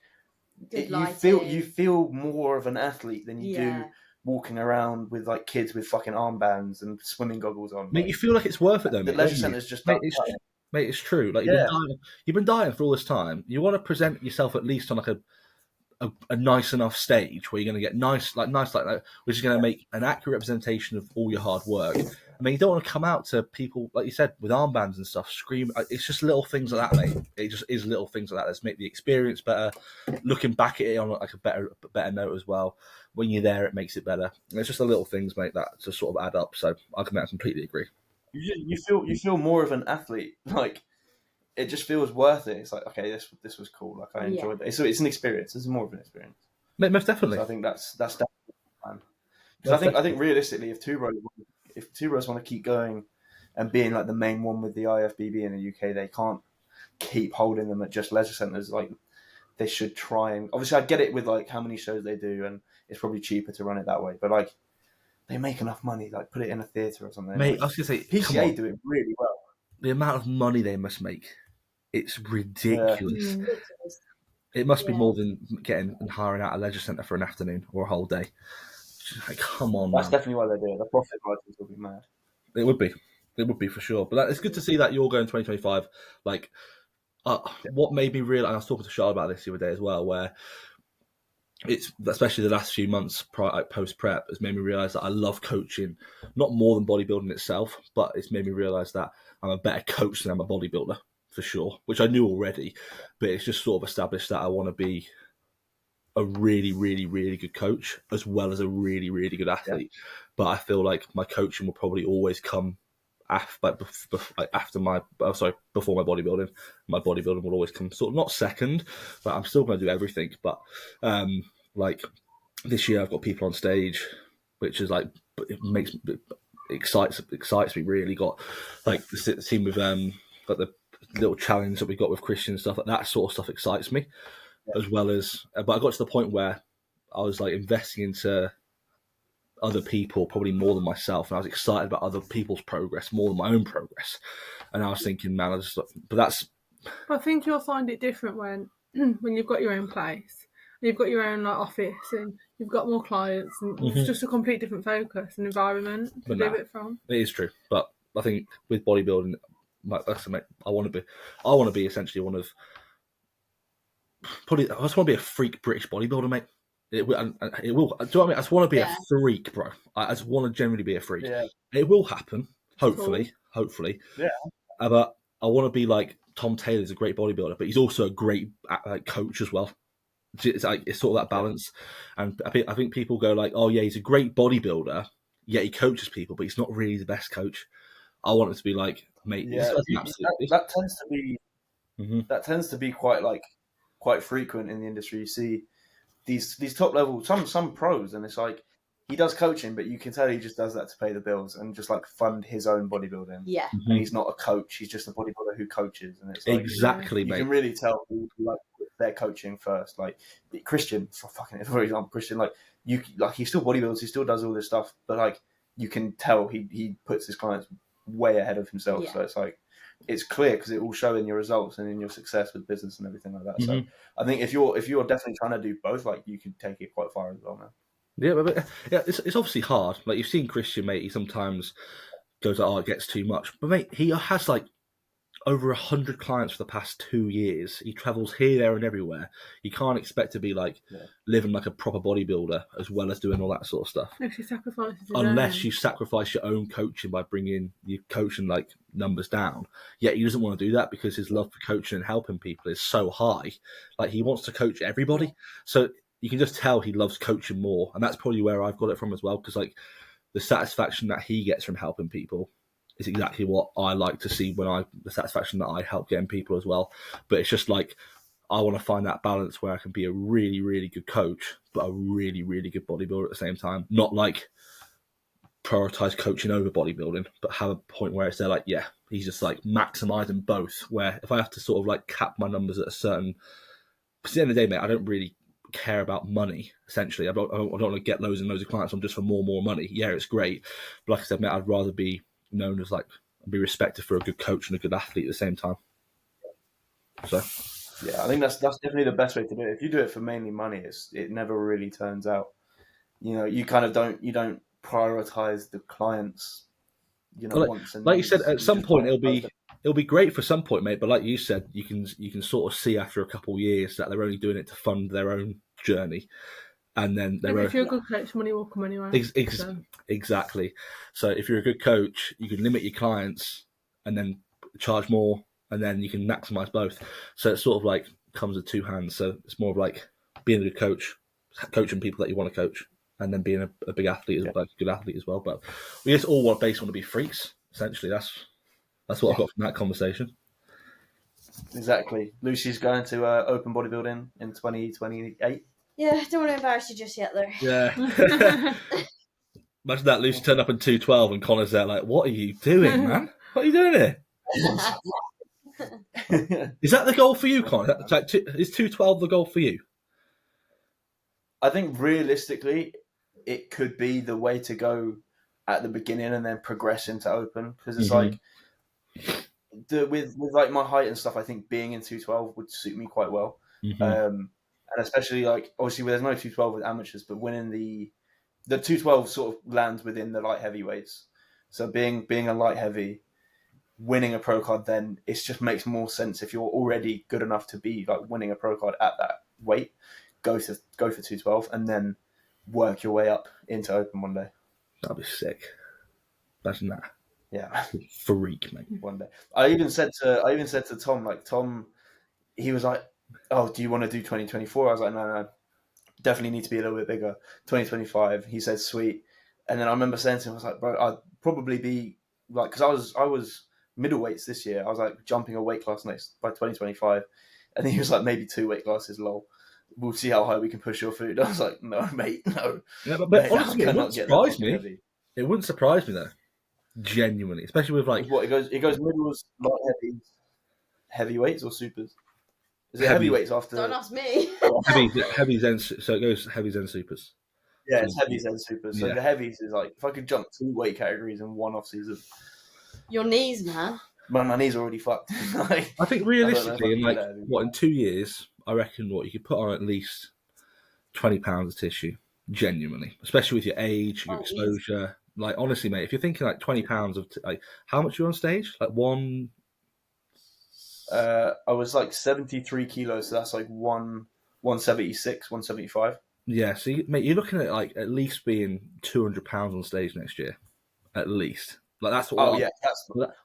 you feel more of an athlete than you do walking around with like kids with fucking armbands and swimming goggles on. Mate, you feel like it's worth it though. The leisure centre's just Mate, it's true. Like you've been dying for all this time. You want to present yourself at least on like a nice enough stage where you're going to get nice like that, which is going to make an accurate representation of all your hard work. I mean, you don't want to come out to people, like you said, with armbands and stuff, scream. It's just little things like that, mate. It just is little things like that that make the experience better. Looking back at it on like a better note as well. When you're there, it makes it better. And it's just the little things, mate, that just sort of add up. So I completely agree. You feel more of an athlete. Like, it just feels worth it. It's like, okay, this was cool. Like, I enjoyed it. So it's an experience. It's more of an experience. Most definitely. So I think that's definitely fun. Because I think realistically, if two bros want to keep going and being like the main one with the IFBB in the UK, they can't keep holding them at just leisure centres. Like, they should try and obviously I get it with like how many shows they do, and it's probably cheaper to run it that way. But like, they make enough money. Like, put it in a theatre or something. Mate, like, I was gonna say, PCA do it really well. The amount of money they must make, it's ridiculous. Yeah. It must be more than getting and hiring out a leisure centre for an afternoon or a whole day. Like, come on, That's man. definitely why they do it. The profit margins will be mad. It would be for sure. But it's good to see that you're going 2025. Like, what made me realize, and I was talking to Charlotte about this the other day as well, where it's especially the last few months post prep has made me realize that I love coaching, not more than bodybuilding itself, but it's made me realize that I'm a better coach than I'm a bodybuilder for sure, which I knew already, but it's just sort of established that I want to be a really, really, really good coach as well as a really, really good athlete. Yeah. But I feel like my coaching will probably always come before my bodybuilding. My bodybuilding will always come sort of not second, but I'm still going to do everything. But like this year, I've got people on stage, which is like it excites me really. Got like the team with got the little challenge that we got with Christian stuff, like that sort of stuff excites me, as well as. But I got to the point where I was like investing into other people probably more than myself, and I was excited about other people's progress more than my own progress. And I was thinking, man, I think you'll find it different when you've got your own place, you've got your own like office, and you've got more clients, and it's just a complete different focus and environment to do it from. It is true, but I think with bodybuilding, like I want to be essentially one of probably. I just want to be a freak British bodybuilder, mate. It will. Do you know what I mean? I just want to be a freak, bro. I just want to generally be a freak. Yeah. It will happen, hopefully. Yeah. But I want to be like Tom Taylor's a great bodybuilder, but he's also a great coach as well. It's sort of that balance. And I think people go like, oh yeah, he's a great bodybuilder, yet he coaches people, but he's not really the best coach. I want it to be like, mate, that tends to be that tends to be quite frequent in the industry. You see these top level some pros, and it's like he does coaching, but you can tell he just does that to pay the bills and just like fund his own bodybuilding. Yeah, and he's not a coach; he's just a bodybuilder who coaches, and it's like, exactly, mate. You can really tell who like they're coaching first. Like Christian, for example, Christian, like he still bodybuilds, he still does all this stuff, but like you can tell he puts his clients way ahead of himself. Yeah. So it's like it's clear because it will show in your results and in your success with business and everything like that. So I think if you're definitely trying to do both, like you can take it quite far as well, man. Yeah, but it's obviously hard. Like you've seen Christian, mate. He sometimes goes like, "Oh, it gets too much." But mate, he has like over 100 clients for the past 2 years. He travels here, there, and everywhere. You can't expect to be like living like a proper bodybuilder as well as doing all that sort of stuff. Unless you sacrifice your own coaching by bringing your coaching like numbers down. Yet he doesn't want to do that because his love for coaching and helping people is so high. Like he wants to coach everybody. So you can just tell he loves coaching more, and that's probably where I've got it from as well. Because like the satisfaction that he gets from helping people is exactly what I like to see the satisfaction that I help getting people as well. But it's just like I want to find that balance where I can be a really, really good coach, but a really, really good bodybuilder at the same time. Not like prioritize coaching over bodybuilding, but have a point where it's there like, yeah, he's just like maximizing both. Where if I have to sort of like cap my numbers at a certain, because at the end of the day, mate, I don't really care about money. Essentially, I don't want to get loads and loads of clients on just for more money. Yeah, it's great, but like I said, mate, I'd rather be known as like be respected for a good coach and a good athlete at the same time. So yeah, I think that's definitely the best way to do it. If you do it for mainly money, it never really turns out. You know, you kind of don't prioritize the clients. You know, like you said, at some point it'll be great for some point, mate. But like you said, you can sort of see after a couple of years that they're only doing it to fund their own journey. And then if you're a good coach, money will come anyway. Exactly. So if you're a good coach, you can limit your clients and then charge more, and then you can maximize both. So it sort of like comes with two hands. So it's more of like being a good coach, coaching people that you want to coach, and then being a big athlete, like a good athlete as well. But we just all want to be freaks. Essentially, that's what I got from that conversation. Exactly. Lucy's going to open bodybuilding in 2028. Yeah, don't want to embarrass you just yet, though. Yeah. Imagine that Lucy turned up in 212 and Connor's there like, what are you doing, man? What are you doing here? Is that the goal for you, Connor? Is 212 the goal for you? I think realistically, it could be the way to go at the beginning and then progress into open, because it's like with like my height and stuff. I think being in 212 would suit me quite well, and especially like obviously there's no 212 with amateurs, but winning the 212 sort of lands within the light heavyweights. So being a light heavy, winning a pro card, then it just makes more sense if you're already good enough to be like winning a pro card at that weight. Go for 212 and then work your way up into open one day. That'd be sick. Imagine that. Yeah, freak, mate. One day. I even said to Tom, like Tom, he was like, "Oh, do you want to do 2024?" I was like, "No, definitely need to be a little bit bigger." 2025. He said, "Sweet." And then I remember saying to him, I was like, "Bro, I'd probably be like," because I was middleweights this year. I was like jumping a weight class next by 2025, and he was like, "Maybe 2 weight classes, lol. We'll see how high we can push your food." I was like, "No, mate, no." Yeah, but mate, honestly, it wouldn't surprise me. Heavy. It wouldn't surprise me though, genuinely, especially with like what it goes middles, light heavies, heavyweights or supers. Is it heavyweights after? Don't ask me. heavies then, so it goes heavies and supers. Yeah, it's heavies and supers. So the heavies is like if I could jump 2 weight categories in one off season. Your knees, man. My knees are already fucked. Like, I think realistically, in 2 years, I reckon you could put on at least 20 pounds of tissue, genuinely, especially with your age, your exposure. Easy. Like honestly, mate, if you're thinking like 20 pounds of like how much are you on stage? Like one. I was like 73 kilos, so that's like 176, 175. Yeah, so mate, you're looking at like at least being 200 pounds on stage next year, at least. Like that's what.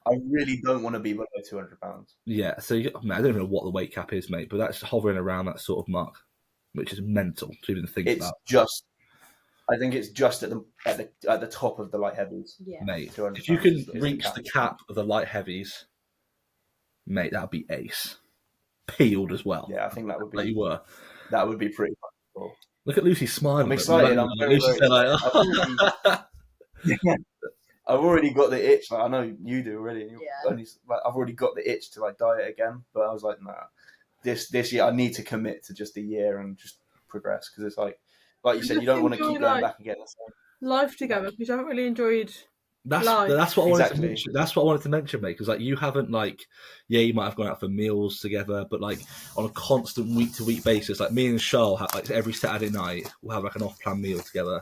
I really don't want to be below 200 pounds. Yeah, so I don't know what the weight cap is, mate, but that's hovering around that sort of mark, which is mental to even think about. I think it's just at the top of the light heavies. Yeah, mate. If you can reach the cap of the light heavies, mate, that'd be ace. Peeled as well. Yeah, I think that would be. Like you were. That would be pretty cool. Look at Lucy smiling. I'm excited. I'm very excited. I've already got the itch. Like, I know you do already. I've already got the itch to like diet again, but I was like, nah. This year I need to commit to just a year and just progress, because it's like you said, you don't want to keep going back and getting the same life together, because you haven't really enjoyed. That's what I wanted to mention. That's what I wanted to mention, mate. Because like you haven't you might have gone out for meals together, but like on a constant week to week basis, like me and Charles have like every Saturday night we'll have like an off plan meal together.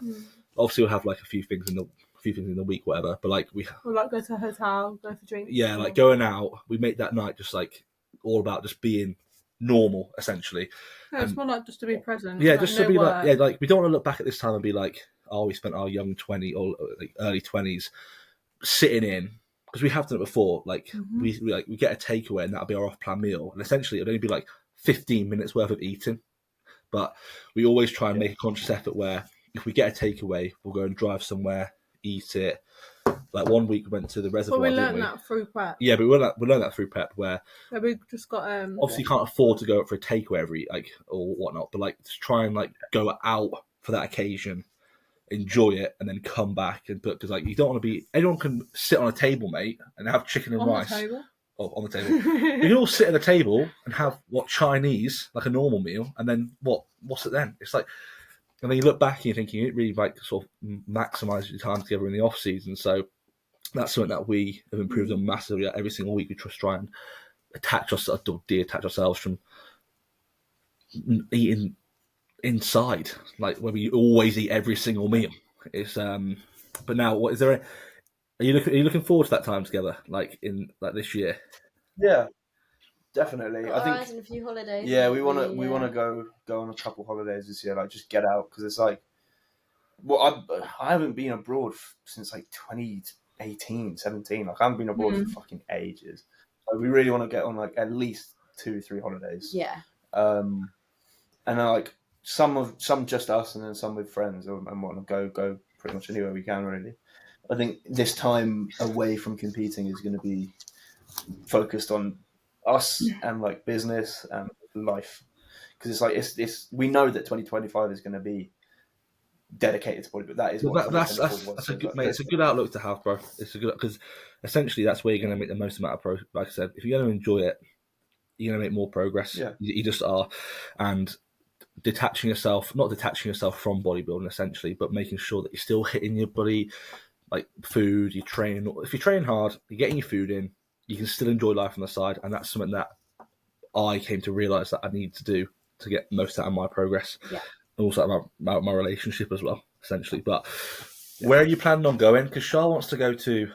Obviously, we'll have like a few things in the week, whatever. But like we'll like go to a hotel, go for drinks. Yeah, like going out, we make that night just like all about just being normal, essentially. Yeah, it's more like just to be present. Yeah, just to be work. Like we don't want to look back at this time and be like, oh, we spent our young 20 or like early 20s sitting in, because we have done it before. Like we get a takeaway and that'll be our off-plan meal, and essentially it'll only be like 15 minutes worth of eating. But we always try and make a conscious effort where if we get a takeaway, we'll go and drive somewhere, eat it. Like one week we went to the reservoir. But we learned that through prep. Yeah, but we learned that through prep, where we just got obviously can't afford to go out for a takeaway every or whatnot, but like to try and like go out for that occasion, enjoy it, and then come back. And because like you don't want to be, anyone can sit on a table, mate, and have chicken and rice. On the table. You can all sit at a table and have Chinese, like a normal meal, and then what's it then? It's like, and then you look back and you're thinking it really like sort of maximise your time together in the off season. So that's something that we have improved on massively. Every single week we just try and detach ourselves from eating inside, like where we always eat every single meal. It's but now what is there? Are you looking forward to that time together, like in like this year? Yeah, Definitely. Got I think. our eyes on a few holidays. Yeah, we want to go on a couple holidays this year. Like, just get out because it's like, well, I haven't been abroad since like 2018, 17. Like, I haven't been abroad for fucking ages. So we really want to get on like at least 2-3 holidays. Yeah. And then like some just us, and then some with friends, and want to go pretty much anywhere we can. Really, I think this time away from competing is going to be focused on us and like business and life, because it's like it's we know that 2025 is going to be dedicated to bodybuilding. That is what that's a good, mate. It's a good outlook to have, bro. It's a good, because essentially that's where you're going to make the most amount of progress. Like I said, if you're going to enjoy it, you're going to make more progress. Yeah, you just are. And not detaching yourself from bodybuilding essentially, but making sure that you're still hitting your body, like food, you train. If you train hard, you're getting your food in, you can still enjoy life on the side, and that's something that I came to realise that I need to do to get most out of my progress. Yeah. And also about my relationship as well, essentially. But where are you planning on going? Because Charlotte wants to go to...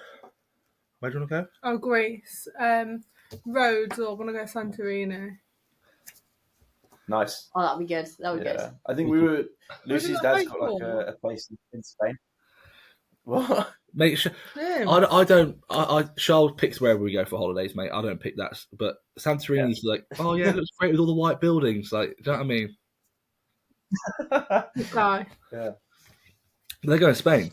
Where do you want to go? Oh, Greece. Rhodes, or want to go Santorini. Nice. Oh, that'd be good. That would be good. I think Lucy's dad's got like a place in Spain. What? Mate, I don't. Charles picks wherever we go for holidays, mate. I don't pick that. But Santorini's like, oh yeah, it looks great with all the white buildings. Like, do you know what I mean? Yeah. They're going to Spain.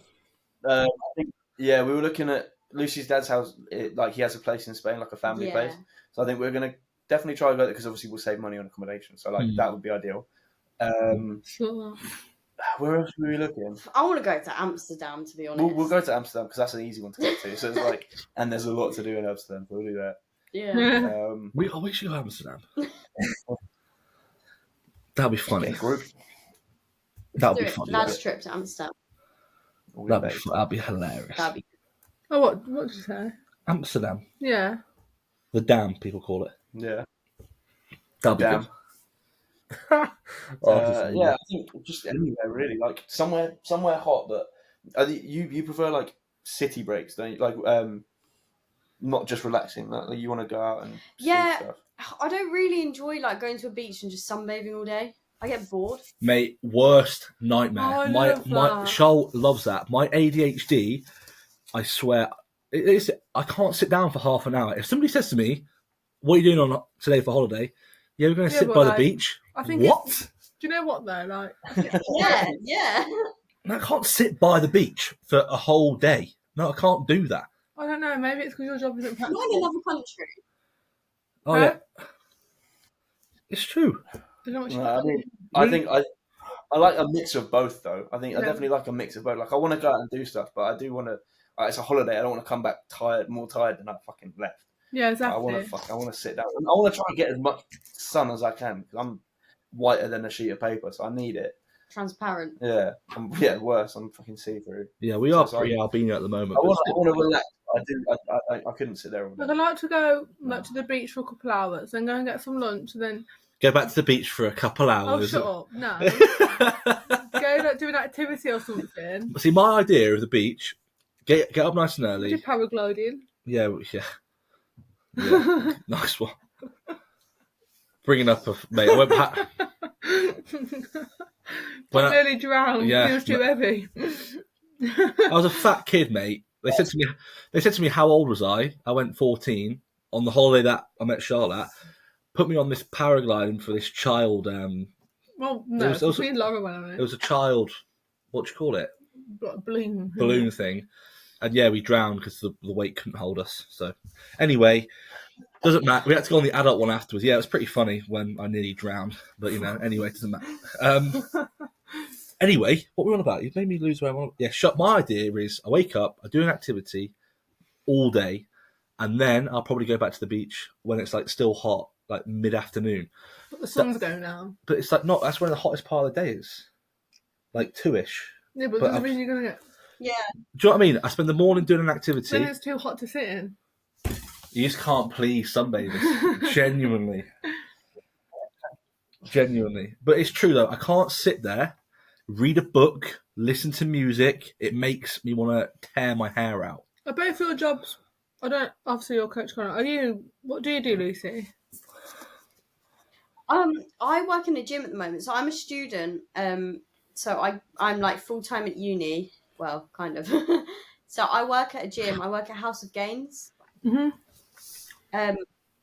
I think, yeah, we were looking at Lucy's dad's house. Like, he has a place in Spain, like a family place. So I think we're going to definitely try to go there, because obviously we'll save money on accommodation. So like that would be ideal. Where else were we looking? I want to go to Amsterdam, to be honest. We'll go to Amsterdam because that's an easy one to get to. So it's like, and there's a lot to do in Amsterdam. So we'll do that. Yeah. We should go to Amsterdam. That'd be funny. Group. That'd be funny. Lads trip to Amsterdam. That'd be hilarious. That'd be. Oh, what did you say? Amsterdam. Yeah. The Dam, people call it. Yeah. That'd be good. Yeah, I think just anywhere really, like somewhere hot. But you prefer like city breaks, don't you? Like not just relaxing. Like you want to go out and see stuff. I don't really enjoy like going to a beach and just sunbathing all day. I get bored. Mate, worst nightmare. Oh, my Charlotte loves that. My ADHD, I swear, I can't sit down for half an hour. If somebody says to me, "What are you doing on today for holiday?" Yeah, we're going to sit by the beach. I think what? Do you know what though? Like, yeah. I can't sit by the beach for a whole day. No, I can't do that. I don't know. Maybe it's because your job isn't practical. You're in another country. Oh yeah, it's true. I think I like a mix of both though. I think I definitely like a mix of both. Like I want to go out and do stuff, but I do want to. It's a holiday. I don't want to come back more tired than I fucking left. Yeah, exactly. I want to sit down. I want to try and get as much sun as I can, because I'm whiter than a sheet of paper, so I need it. Transparent. Yeah, worse. I'm fucking see-through. Yeah, we are pretty albino at the moment. I want to relax. I couldn't sit there all day. But I like to go to the beach for a couple of hours, then go and get some lunch, and then go back to the beach for a couple hours. Oh, shut up! No, go do an activity or something. See, my idea of the beach: get up nice and early. Do paragliding. Yeah. Nice one. Bringing up mate. I went nearly drowned. Yeah, it was too heavy. I was a fat kid, mate. They said to me, how old was I? I went 14 on the holiday that I met Charlotte. Put me on this paragliding for this child. Well, no, it was Laura went on it. It was a child. What do you call it? Balloon thing. And yeah, we drowned because the weight couldn't hold us. So anyway, doesn't matter. We had to go on the adult one afterwards. Yeah, it was pretty funny when I nearly drowned. But anyway, it doesn't matter. Anyway, what were we on about? You've made me lose where I want. Yeah, my idea is I wake up, I do an activity all day, and then I'll probably go back to the beach when it's like still hot, like mid-afternoon. But the sun's going down. But it's like that's when the hottest part of the day is. Like 2-ish. Yeah, but doesn't mean you're going to get... Yeah. Do you know what I mean? I spend the morning doing an activity. Then it's too hot to sit in. You just can't please sunbathers. Genuinely. But it's true though, I can't sit there, read a book, listen to music. It makes me want to tear my hair out. I both your jobs... obviously you're Coach Connor. What do you do, Lucy? I work in a gym at the moment, so I'm a student. So I'm like full time at uni. Well, kind of. So I work at a gym. I work at House of Gains.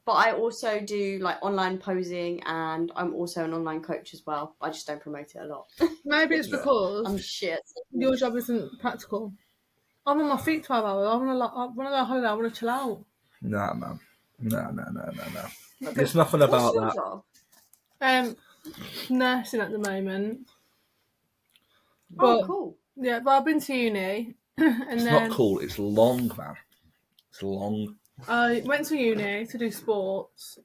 But I also do like online posing, and I'm also an online coach as well. I just don't promote it a lot. Maybe it's because I'm shit. your job isn't practical. I'm on my feet 12 hours. I want to go on holiday. I want to chill out. Nah, man. No. There's nothing about What's that. your job? Nursing at the moment. Oh, cool. Yeah, but I've been to uni. It's not cool. It's long, man. It's long. I went to uni to do sports,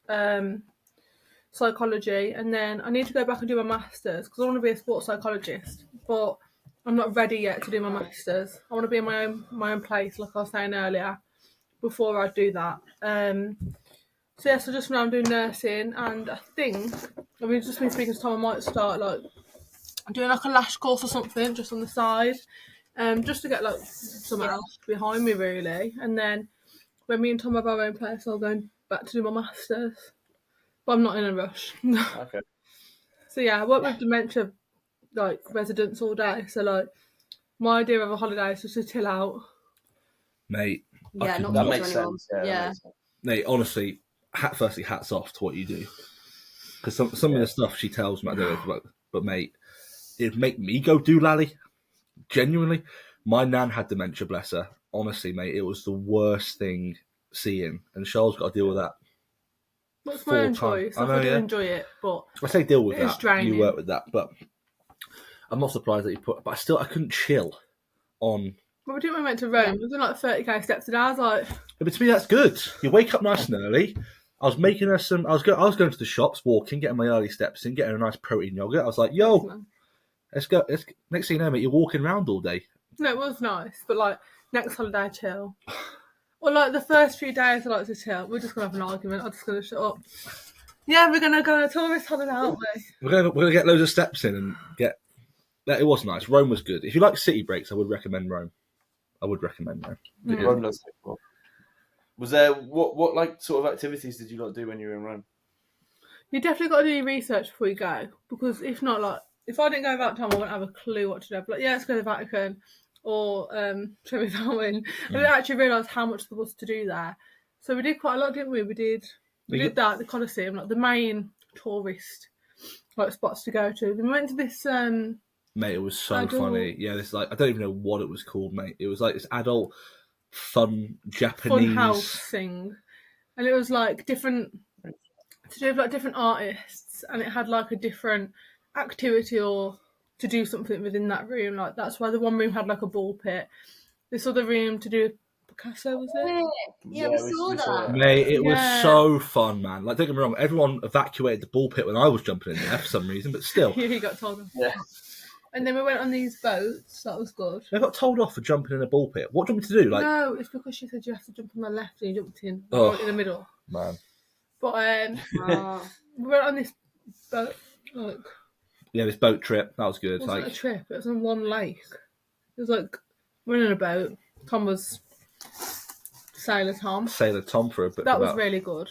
psychology, and then I need to go back and do my masters because I want to be a sports psychologist. But I'm not ready yet to do my masters. I want to be in my own place, like I was saying earlier, before I do that. So just now I'm doing nursing, and I think just been speaking to Tom. I might start like doing like a lash course or something just on the side, just to get like something else behind me really. And then when me and Tom have our own place, I'll go back to do my masters. But I'm not in a rush. Okay. So yeah, I work with dementia like residents all day. So like my idea of a holiday is just to chill out. Mate. Yeah, not that to makes anyone. sense. Yeah. Mate, honestly, firstly, hats off to what you do. Because some of the stuff she tells me, I don't know, but mate, it'd make me go do lally. Genuinely. My nan had dementia, bless her. Honestly, mate, it was the worst thing seeing. And Charles got to deal with that. That's my own choice. I do enjoy it, but I say deal with that. Draining. You work with that, but I'm not surprised that you put. But I couldn't chill on. But we didn't when we went to Rome. We were doing like 30k steps a day. I was like, but to me, that's good. You wake up nice and early. I was making her some. I was going to the shops, walking, getting my early steps in, getting a nice protein yogurt. I was like, "Yo, let's go." Next thing you know, mate, you're walking around all day. No, it was nice, but like next holiday, chill. Or like the first few days, I like to chill. We're just gonna have an argument. I'm just gonna shut up. Yeah, we're gonna go on a tourist holiday, aren't we? We're gonna get loads of steps in and get. It was nice. Rome was good. If you like city breaks, I would recommend Rome. Rome does take well. Was there what like sort of activities did you like do when you were in Rome? You definitely got to do your research before you go, because if not, like if I didn't go that time, I wouldn't have a clue what to do. But like, yeah, let's go to the Vatican or Trevi Fountain. I didn't actually realise how much there was to do there. So we did quite a lot, didn't we? We did that, the Colosseum, like the main tourist like spots to go to. Then we went to this. Mate, it was so funny. Yeah, this like I don't even know what it was called, mate. It was like this adult fun Japanese fun house thing, and it was like different to do with like different artists, and it had like a different activity or to do something within that room. Like that's why the one room had like a ball pit. This other room to do Picasso, was it? Yeah, we saw that. Mate, it was so fun, man. Like don't get me wrong, everyone evacuated the ball pit when I was jumping in there for some reason, but still. He got told off. Yeah. And then we went on these boats. That was good. They got told off for jumping in a ball pit. What do you want me to do? Like, no, it's because she said you have to jump on the left and you jumped in right in the middle. Man. But we went on this boat. Like, yeah, this boat trip. That was good. It wasn't a trip. It was on one lake. It was like we're in a boat. Tom was Sailor Tom. Sailor Tom for a bit. That was really good.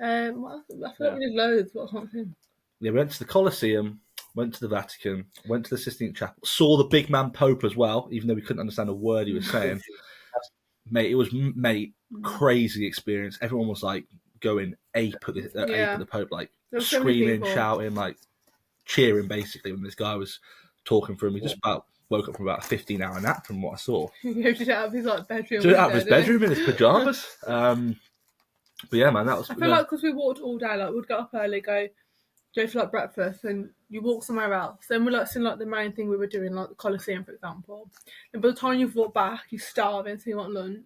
I feel like we did loads. What was something? Yeah, we went to the Colosseum. Went to the Vatican, went to the Sistine Chapel, saw the big man Pope as well, even though we couldn't understand a word he was saying. Mate, it was crazy experience. Everyone was like going ape at the Pope, like screaming, shouting, like cheering basically when this guy was talking for him. He just about woke up from about a 15-hour nap from what I saw. He did out of his bedroom. Did out of his bedroom in his pajamas. But yeah, man, that was. I feel like because we walked all day, like we'd get up early, go for like breakfast, and you walk somewhere else. Then we're like seeing like the main thing we were doing, like the Colosseum, for example. And by the time you've walked back, you're starving, so you want lunch.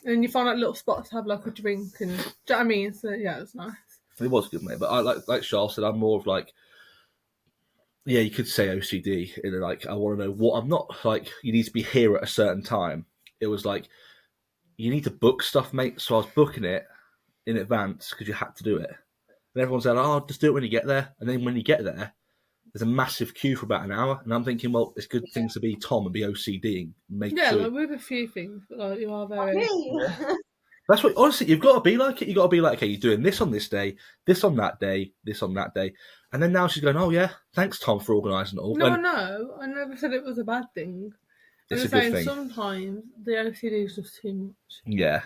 And then you find like little spots to have like a drink, and do you know what I mean? So yeah, it was nice. It was good, mate. But I like Charles said, I'm more of like, yeah, you could say OCD. In like, I want to know what I'm not like. You need to be here at a certain time. It was like, you need to book stuff, mate. So I was booking it in advance because you had to do it. And everyone said, "Oh, just do it when you get there." And then when you get there, there's a massive queue for about an hour. And I'm thinking, well, it's good thing to be Tom and be OCD and make sure. Yeah, like with a few things, but like you are very. That's what, honestly, you've got to be like it. You've got to be like, okay, you're doing this on this day, this on that day, this on that day. And then now she's going, oh, yeah, thanks, Tom, for organising it all. No, no, I never said it was a bad thing. I'm just saying sometimes the OCD is just too much. Yeah.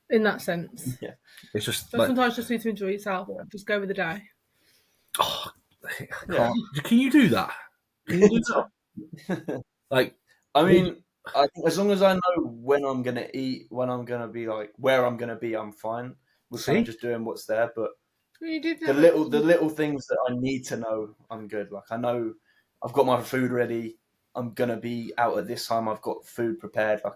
In that sense. Yeah. It's just so sometimes you just need to enjoy yourself. Just go with the day. Oh, can you do that? Can you do that? Like, I mean, I think as long as I know when I'm gonna eat, when I'm gonna be like where I'm gonna be, I'm fine with kind of just doing what's there. But the little things that I need to know, I'm good. Like I know I've got my food ready. I'm gonna be out at this time. I've got food prepared. Like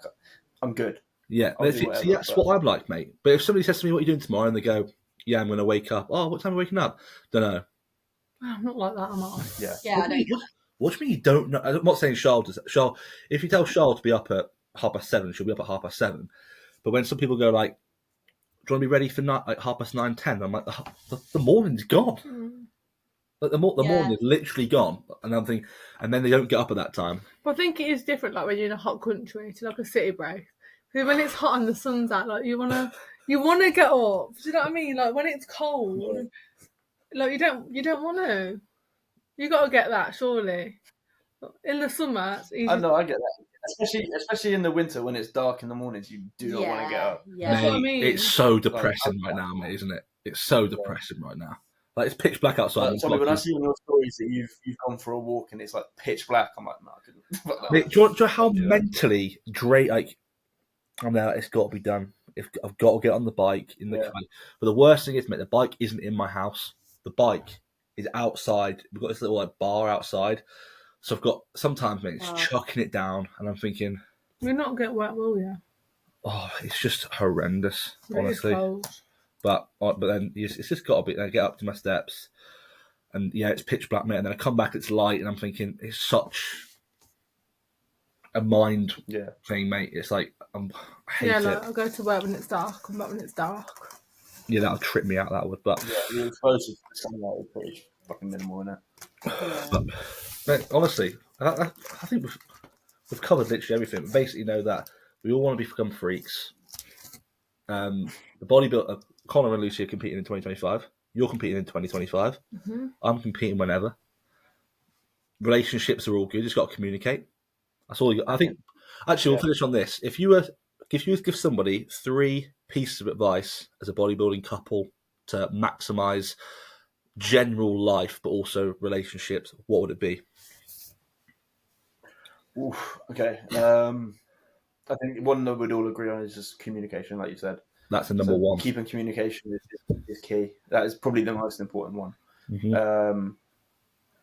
I'm good. Yeah, that's what I'm like, mate. But if somebody says to me, "What are you doing tomorrow?" and they go, "Yeah, I'm gonna wake up." Oh, what time are you waking up? Don't know. I'm not like that, am I? Yeah. Yeah, I don't. What do you mean you don't know? I'm not saying Charlotte does. Charlotte, if you tell Charlotte to be up at 7:30, she'll be up at 7:30. But when some people go like, "Do you want to be ready for like 9:30, 10:30?" I'm like, the morning's gone. Like the morning is literally gone, and I'm thinking, and then they don't get up at that time. But I think it is different, like when you're in a hot country to like a city break. Because when it's hot and the sun's out, like you wanna get up. Do you know what I mean? Like when it's cold, like you don't want to. You got to get that, surely. In the summer, it's easy. I know, I get that. Especially in the winter when it's dark in the mornings, you do not want to get up. Yeah. That's what I mean. It's so depressing right now, mate, isn't it? It's so depressing right now. Like it's pitch black outside. When I see in your stories that you've gone for a walk and it's like pitch black, I'm like, no, I couldn't. Mate, do you know how mentally drained? Like, I'm there. It's got to be done. I've got to get on the bike in the car. But the worst thing is, mate, the bike isn't in my house. The bike is outside. We've got this little like bar outside. So I've got sometimes, mate, it's chucking it down, and I'm thinking, you'll not get wet, will you? Oh, it's just horrendous, honestly. But then it's just got to be. I get up to my steps, and it's pitch black, mate. And then I come back, it's light, and I'm thinking it's such a mind thing, mate. It's like I hate it. Like, I'll go to work when it's dark, come back when it's dark. Yeah, that'll trip me out. That would, but the exposure to sunlight is pretty fucking minimal, isn't it? But mate, honestly, I think we've covered literally everything. We basically know that we all want to become freaks. The bodybuilder, Connor and Lucy are competing in 2025. You're competing in 2025. Mm-hmm. I'm competing whenever. Relationships are all good. You just got to communicate. That's all you got. I think. Actually, we'll finish on this. If you give somebody 3 pieces of advice as a bodybuilding couple to maximise general life, but also relationships, what would it be? Oof, okay. I think one that we'd all agree on is just communication, like you said. That's the number one. Keeping communication is key. That is probably the most important one. Mm-hmm.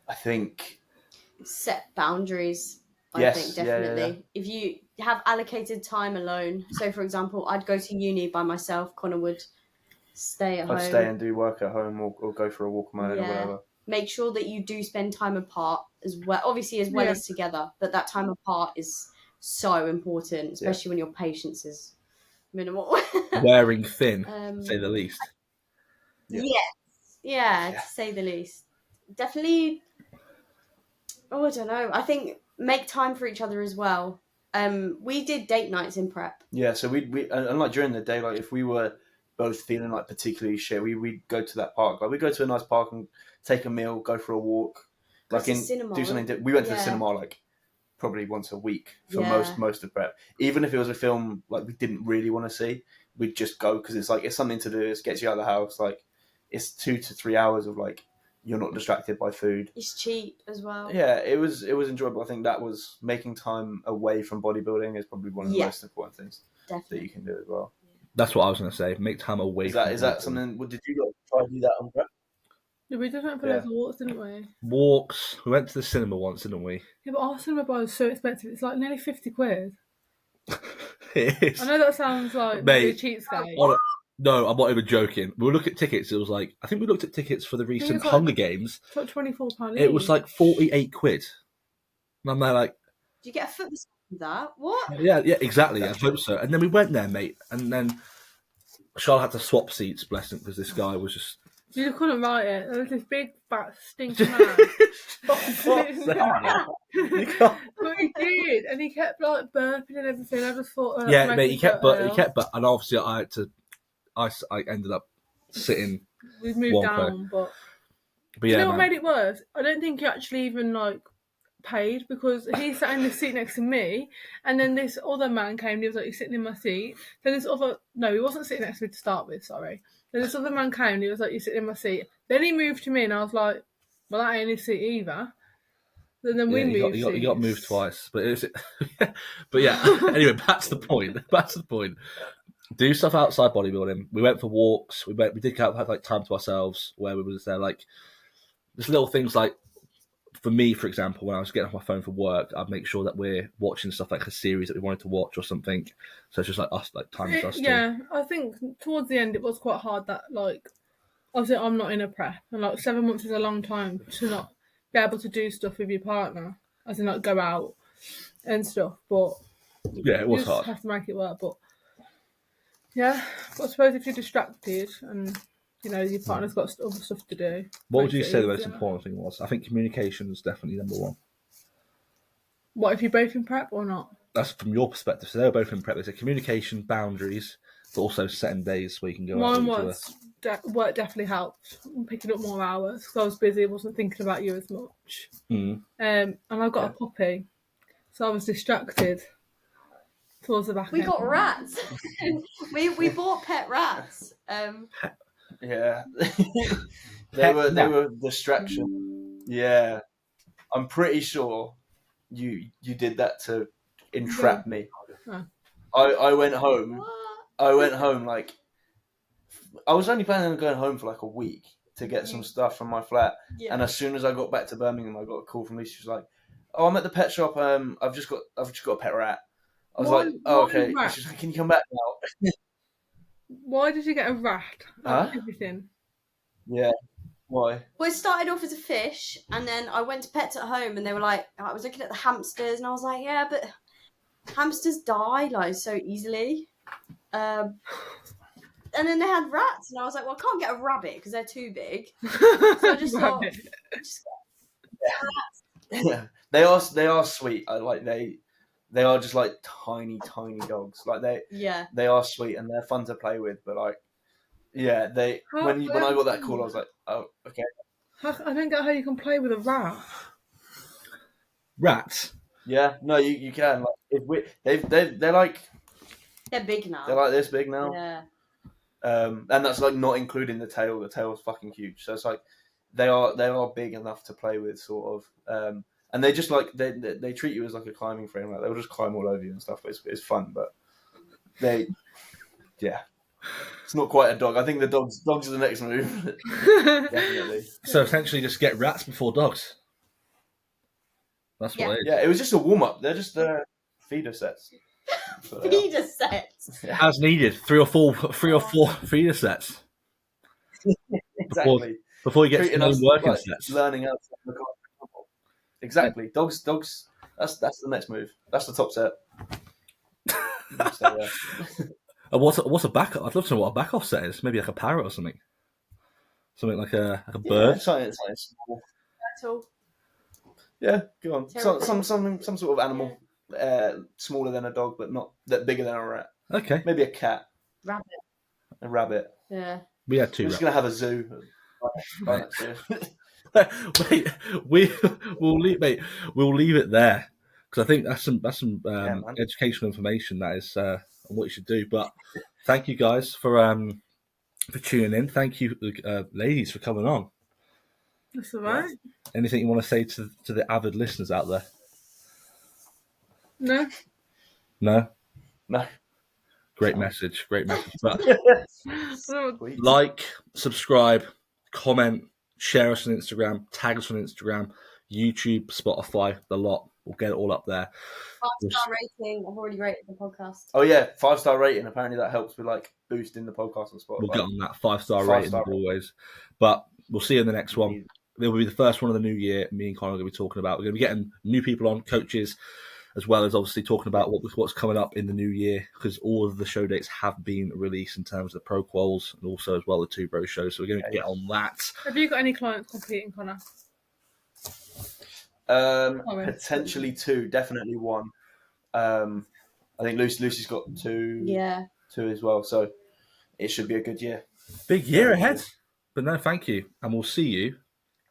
I think set boundaries. I think definitely. If you have allocated time alone, so for example, I'd go to uni by myself. Connor would stay at home. I'd stay and do work at home or go for a walk on my own or whatever. Make sure that you do spend time apart as well. Obviously, as well as together, but that time apart is so important, especially when your patience is minimal. Wearing thin, to say the least. To say the least. Definitely. Oh, I don't know. I think make time for each other as well. We did date nights in prep. Yeah, so we and like during the day, like if we were both feeling like particularly shit, we'd go to that park. Like we'd go to a nice park and take a meal, go for a walk, do something. We went to the cinema like probably once a week for most of prep. Even if it was a film like we didn't really want to see, we'd just go because it's something to do. It gets you out of the house. Like it's 2 to 3 hours of like you're not distracted by food. It's cheap as well. Yeah, it was enjoyable. I think that was making time away from bodybuilding is probably one of the most important things that you can do as well. That's what I was going to say. Make time away. Is that something? Did you try to do that on prep? Yeah, we just went for loads of walks, didn't we? Walks. We went to the cinema once, didn't we? Yeah, but our cinema bar is so expensive. It's like nearly 50 quid. It is. I know that sounds like a cheapskate. No, I'm not even joking. We looked at tickets. It was like, I think we looked at tickets for the recent Hunger Games. It's like £24 It was like 48 quid. And I'm there like... Do you get a foot with that? What? Yeah, exactly. I hope so. And then we went there, mate. And then Charlotte had to swap seats, bless him, because this guy was just You couldn't write it. There was this big, fat, stinking man. But he did, and he kept like burping and everything. I just thought, yeah, mate, he kept, but and obviously I ended up sitting. We've moved down, but yeah, you know what made it worse? I don't think he actually even like paid, because he sat in the seat next to me, and then this other man came and he was like, "You're sitting in my seat." Then he wasn't sitting next to me to start with, sorry. Then this other man came and he was like, "You're sitting in my seat." Then he moved to me and I was like, "Well, that ain't his seat either." Then we moved. He got moved twice, but but yeah. Anyway, back to the point. Do stuff outside bodybuilding. We went for walks. We did have like time to ourselves where we were just there, like just little things like. For me, for example, when I was getting off my phone for work, I'd make sure that we're watching stuff like a series that we wanted to watch or something. So it's just like us, like time for us. Yeah, I think towards the end it was quite hard that like, obviously I'm not in a prep, and like 7 months is a long time to not be able to do stuff with your partner, as in like go out and stuff. But yeah, it was hard. You have to make it work. But yeah, but I suppose if you're distracted and your partner's got other stuff to do. What would you say the most important thing was? I think communication is definitely number one. What, if you're both in prep or not? That's from your perspective. So they were both in prep. They said communication, boundaries, but also setting days where you can go out. Mine was work definitely helped. Picking up more hours because I was busy. I wasn't thinking about you as much. And I got a puppy, so I was distracted towards the back. We got rats. we bought pet rats. Yeah, they were distraction. Yeah, I'm pretty sure you did that to entrap me. Oh. I went home. Like I was only planning on going home for like a week to get some stuff from my flat. Yeah. And as soon as I got back to Birmingham, I got a call from Lisa. She was like, "Oh, I'm at the pet shop. I've just got a pet rat." I was like, "Oh, okay." She's like, "Can you come back now?" Why did you get a rat? Everything. Yeah. Why? Well, it started off as a fish, and then I went to Pets at Home, and they were like, I was looking at the hamsters, and I was like, yeah, but hamsters die like so easily. And then they had rats, and I was like, well, I can't get a rabbit because they're too big. So I just thought, yeah, they are sweet. They are just like tiny dogs. Like they are sweet and they're fun to play with. But like, yeah, when I got that call, I was like, oh, okay. I don't get how you can play with a rat. Rats? Yeah, no, you can. Like, they're like they're big now. They're like this big now. Yeah. And that's like not including the tail. The tail's fucking huge. So it's like they are big enough to play with, sort of. And they just like they treat you as like a climbing frame. Like they'll just climb all over you and stuff. It's fun, but it's not quite a dog. I think the dogs are the next move. Definitely. So essentially, just get rats before dogs. That's what it is. Yeah, it was just a warm up. They're just feeder sets. Feeder sets. Yeah. As needed, three or four feeder sets. Exactly. Before you get to the working sets. Learning how to look after people. Exactly. Dogs. That's the next move. That's the top set. So, what's a back? I'd love to know what a back off set is. Maybe like a parrot or something. Something like a bird. Something small. Turtle. Yeah, go on. Some sort of animal, smaller than a dog, but not that bigger than a rat. Okay. Maybe a cat. Rabbit. A rabbit. Yeah. We had 2 We're rabbits. just gonna have a zoo. Wait, we'll leave it there because I think that's some educational information that is on what you should do. But thank you guys for tuning in. Thank you, ladies, for coming on. That's all right. Anything you want to say to the avid listeners out there? No. Great message. But like, subscribe, comment, share us on Instagram, tag us on Instagram, YouTube, Spotify, the lot. We'll get it all up there. 5-star rating. I've already rated the podcast. Oh yeah, 5-star rating. Apparently that helps with like boosting the podcast on Spotify. We'll get on that 5-star rating as always. But we'll see you in the next one. It will be the first one of the new year. Me and Connor are going to be talking about. We're going to be getting new people on, coaches, as well as obviously talking about what's coming up in the new year, because all of the show dates have been released in terms of the Pro Quals and also as well the Two Bros shows. So we're going to get on that. Have you got any clients competing, Connor? Potentially 2, definitely 1. I think Lucy's got 2. Yeah. 2 as well. So it should be a good year. Big year ahead. But no, thank you, and we'll see you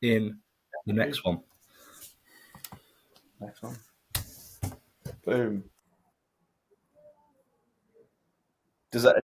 in the next one. Next one. Boom. Does that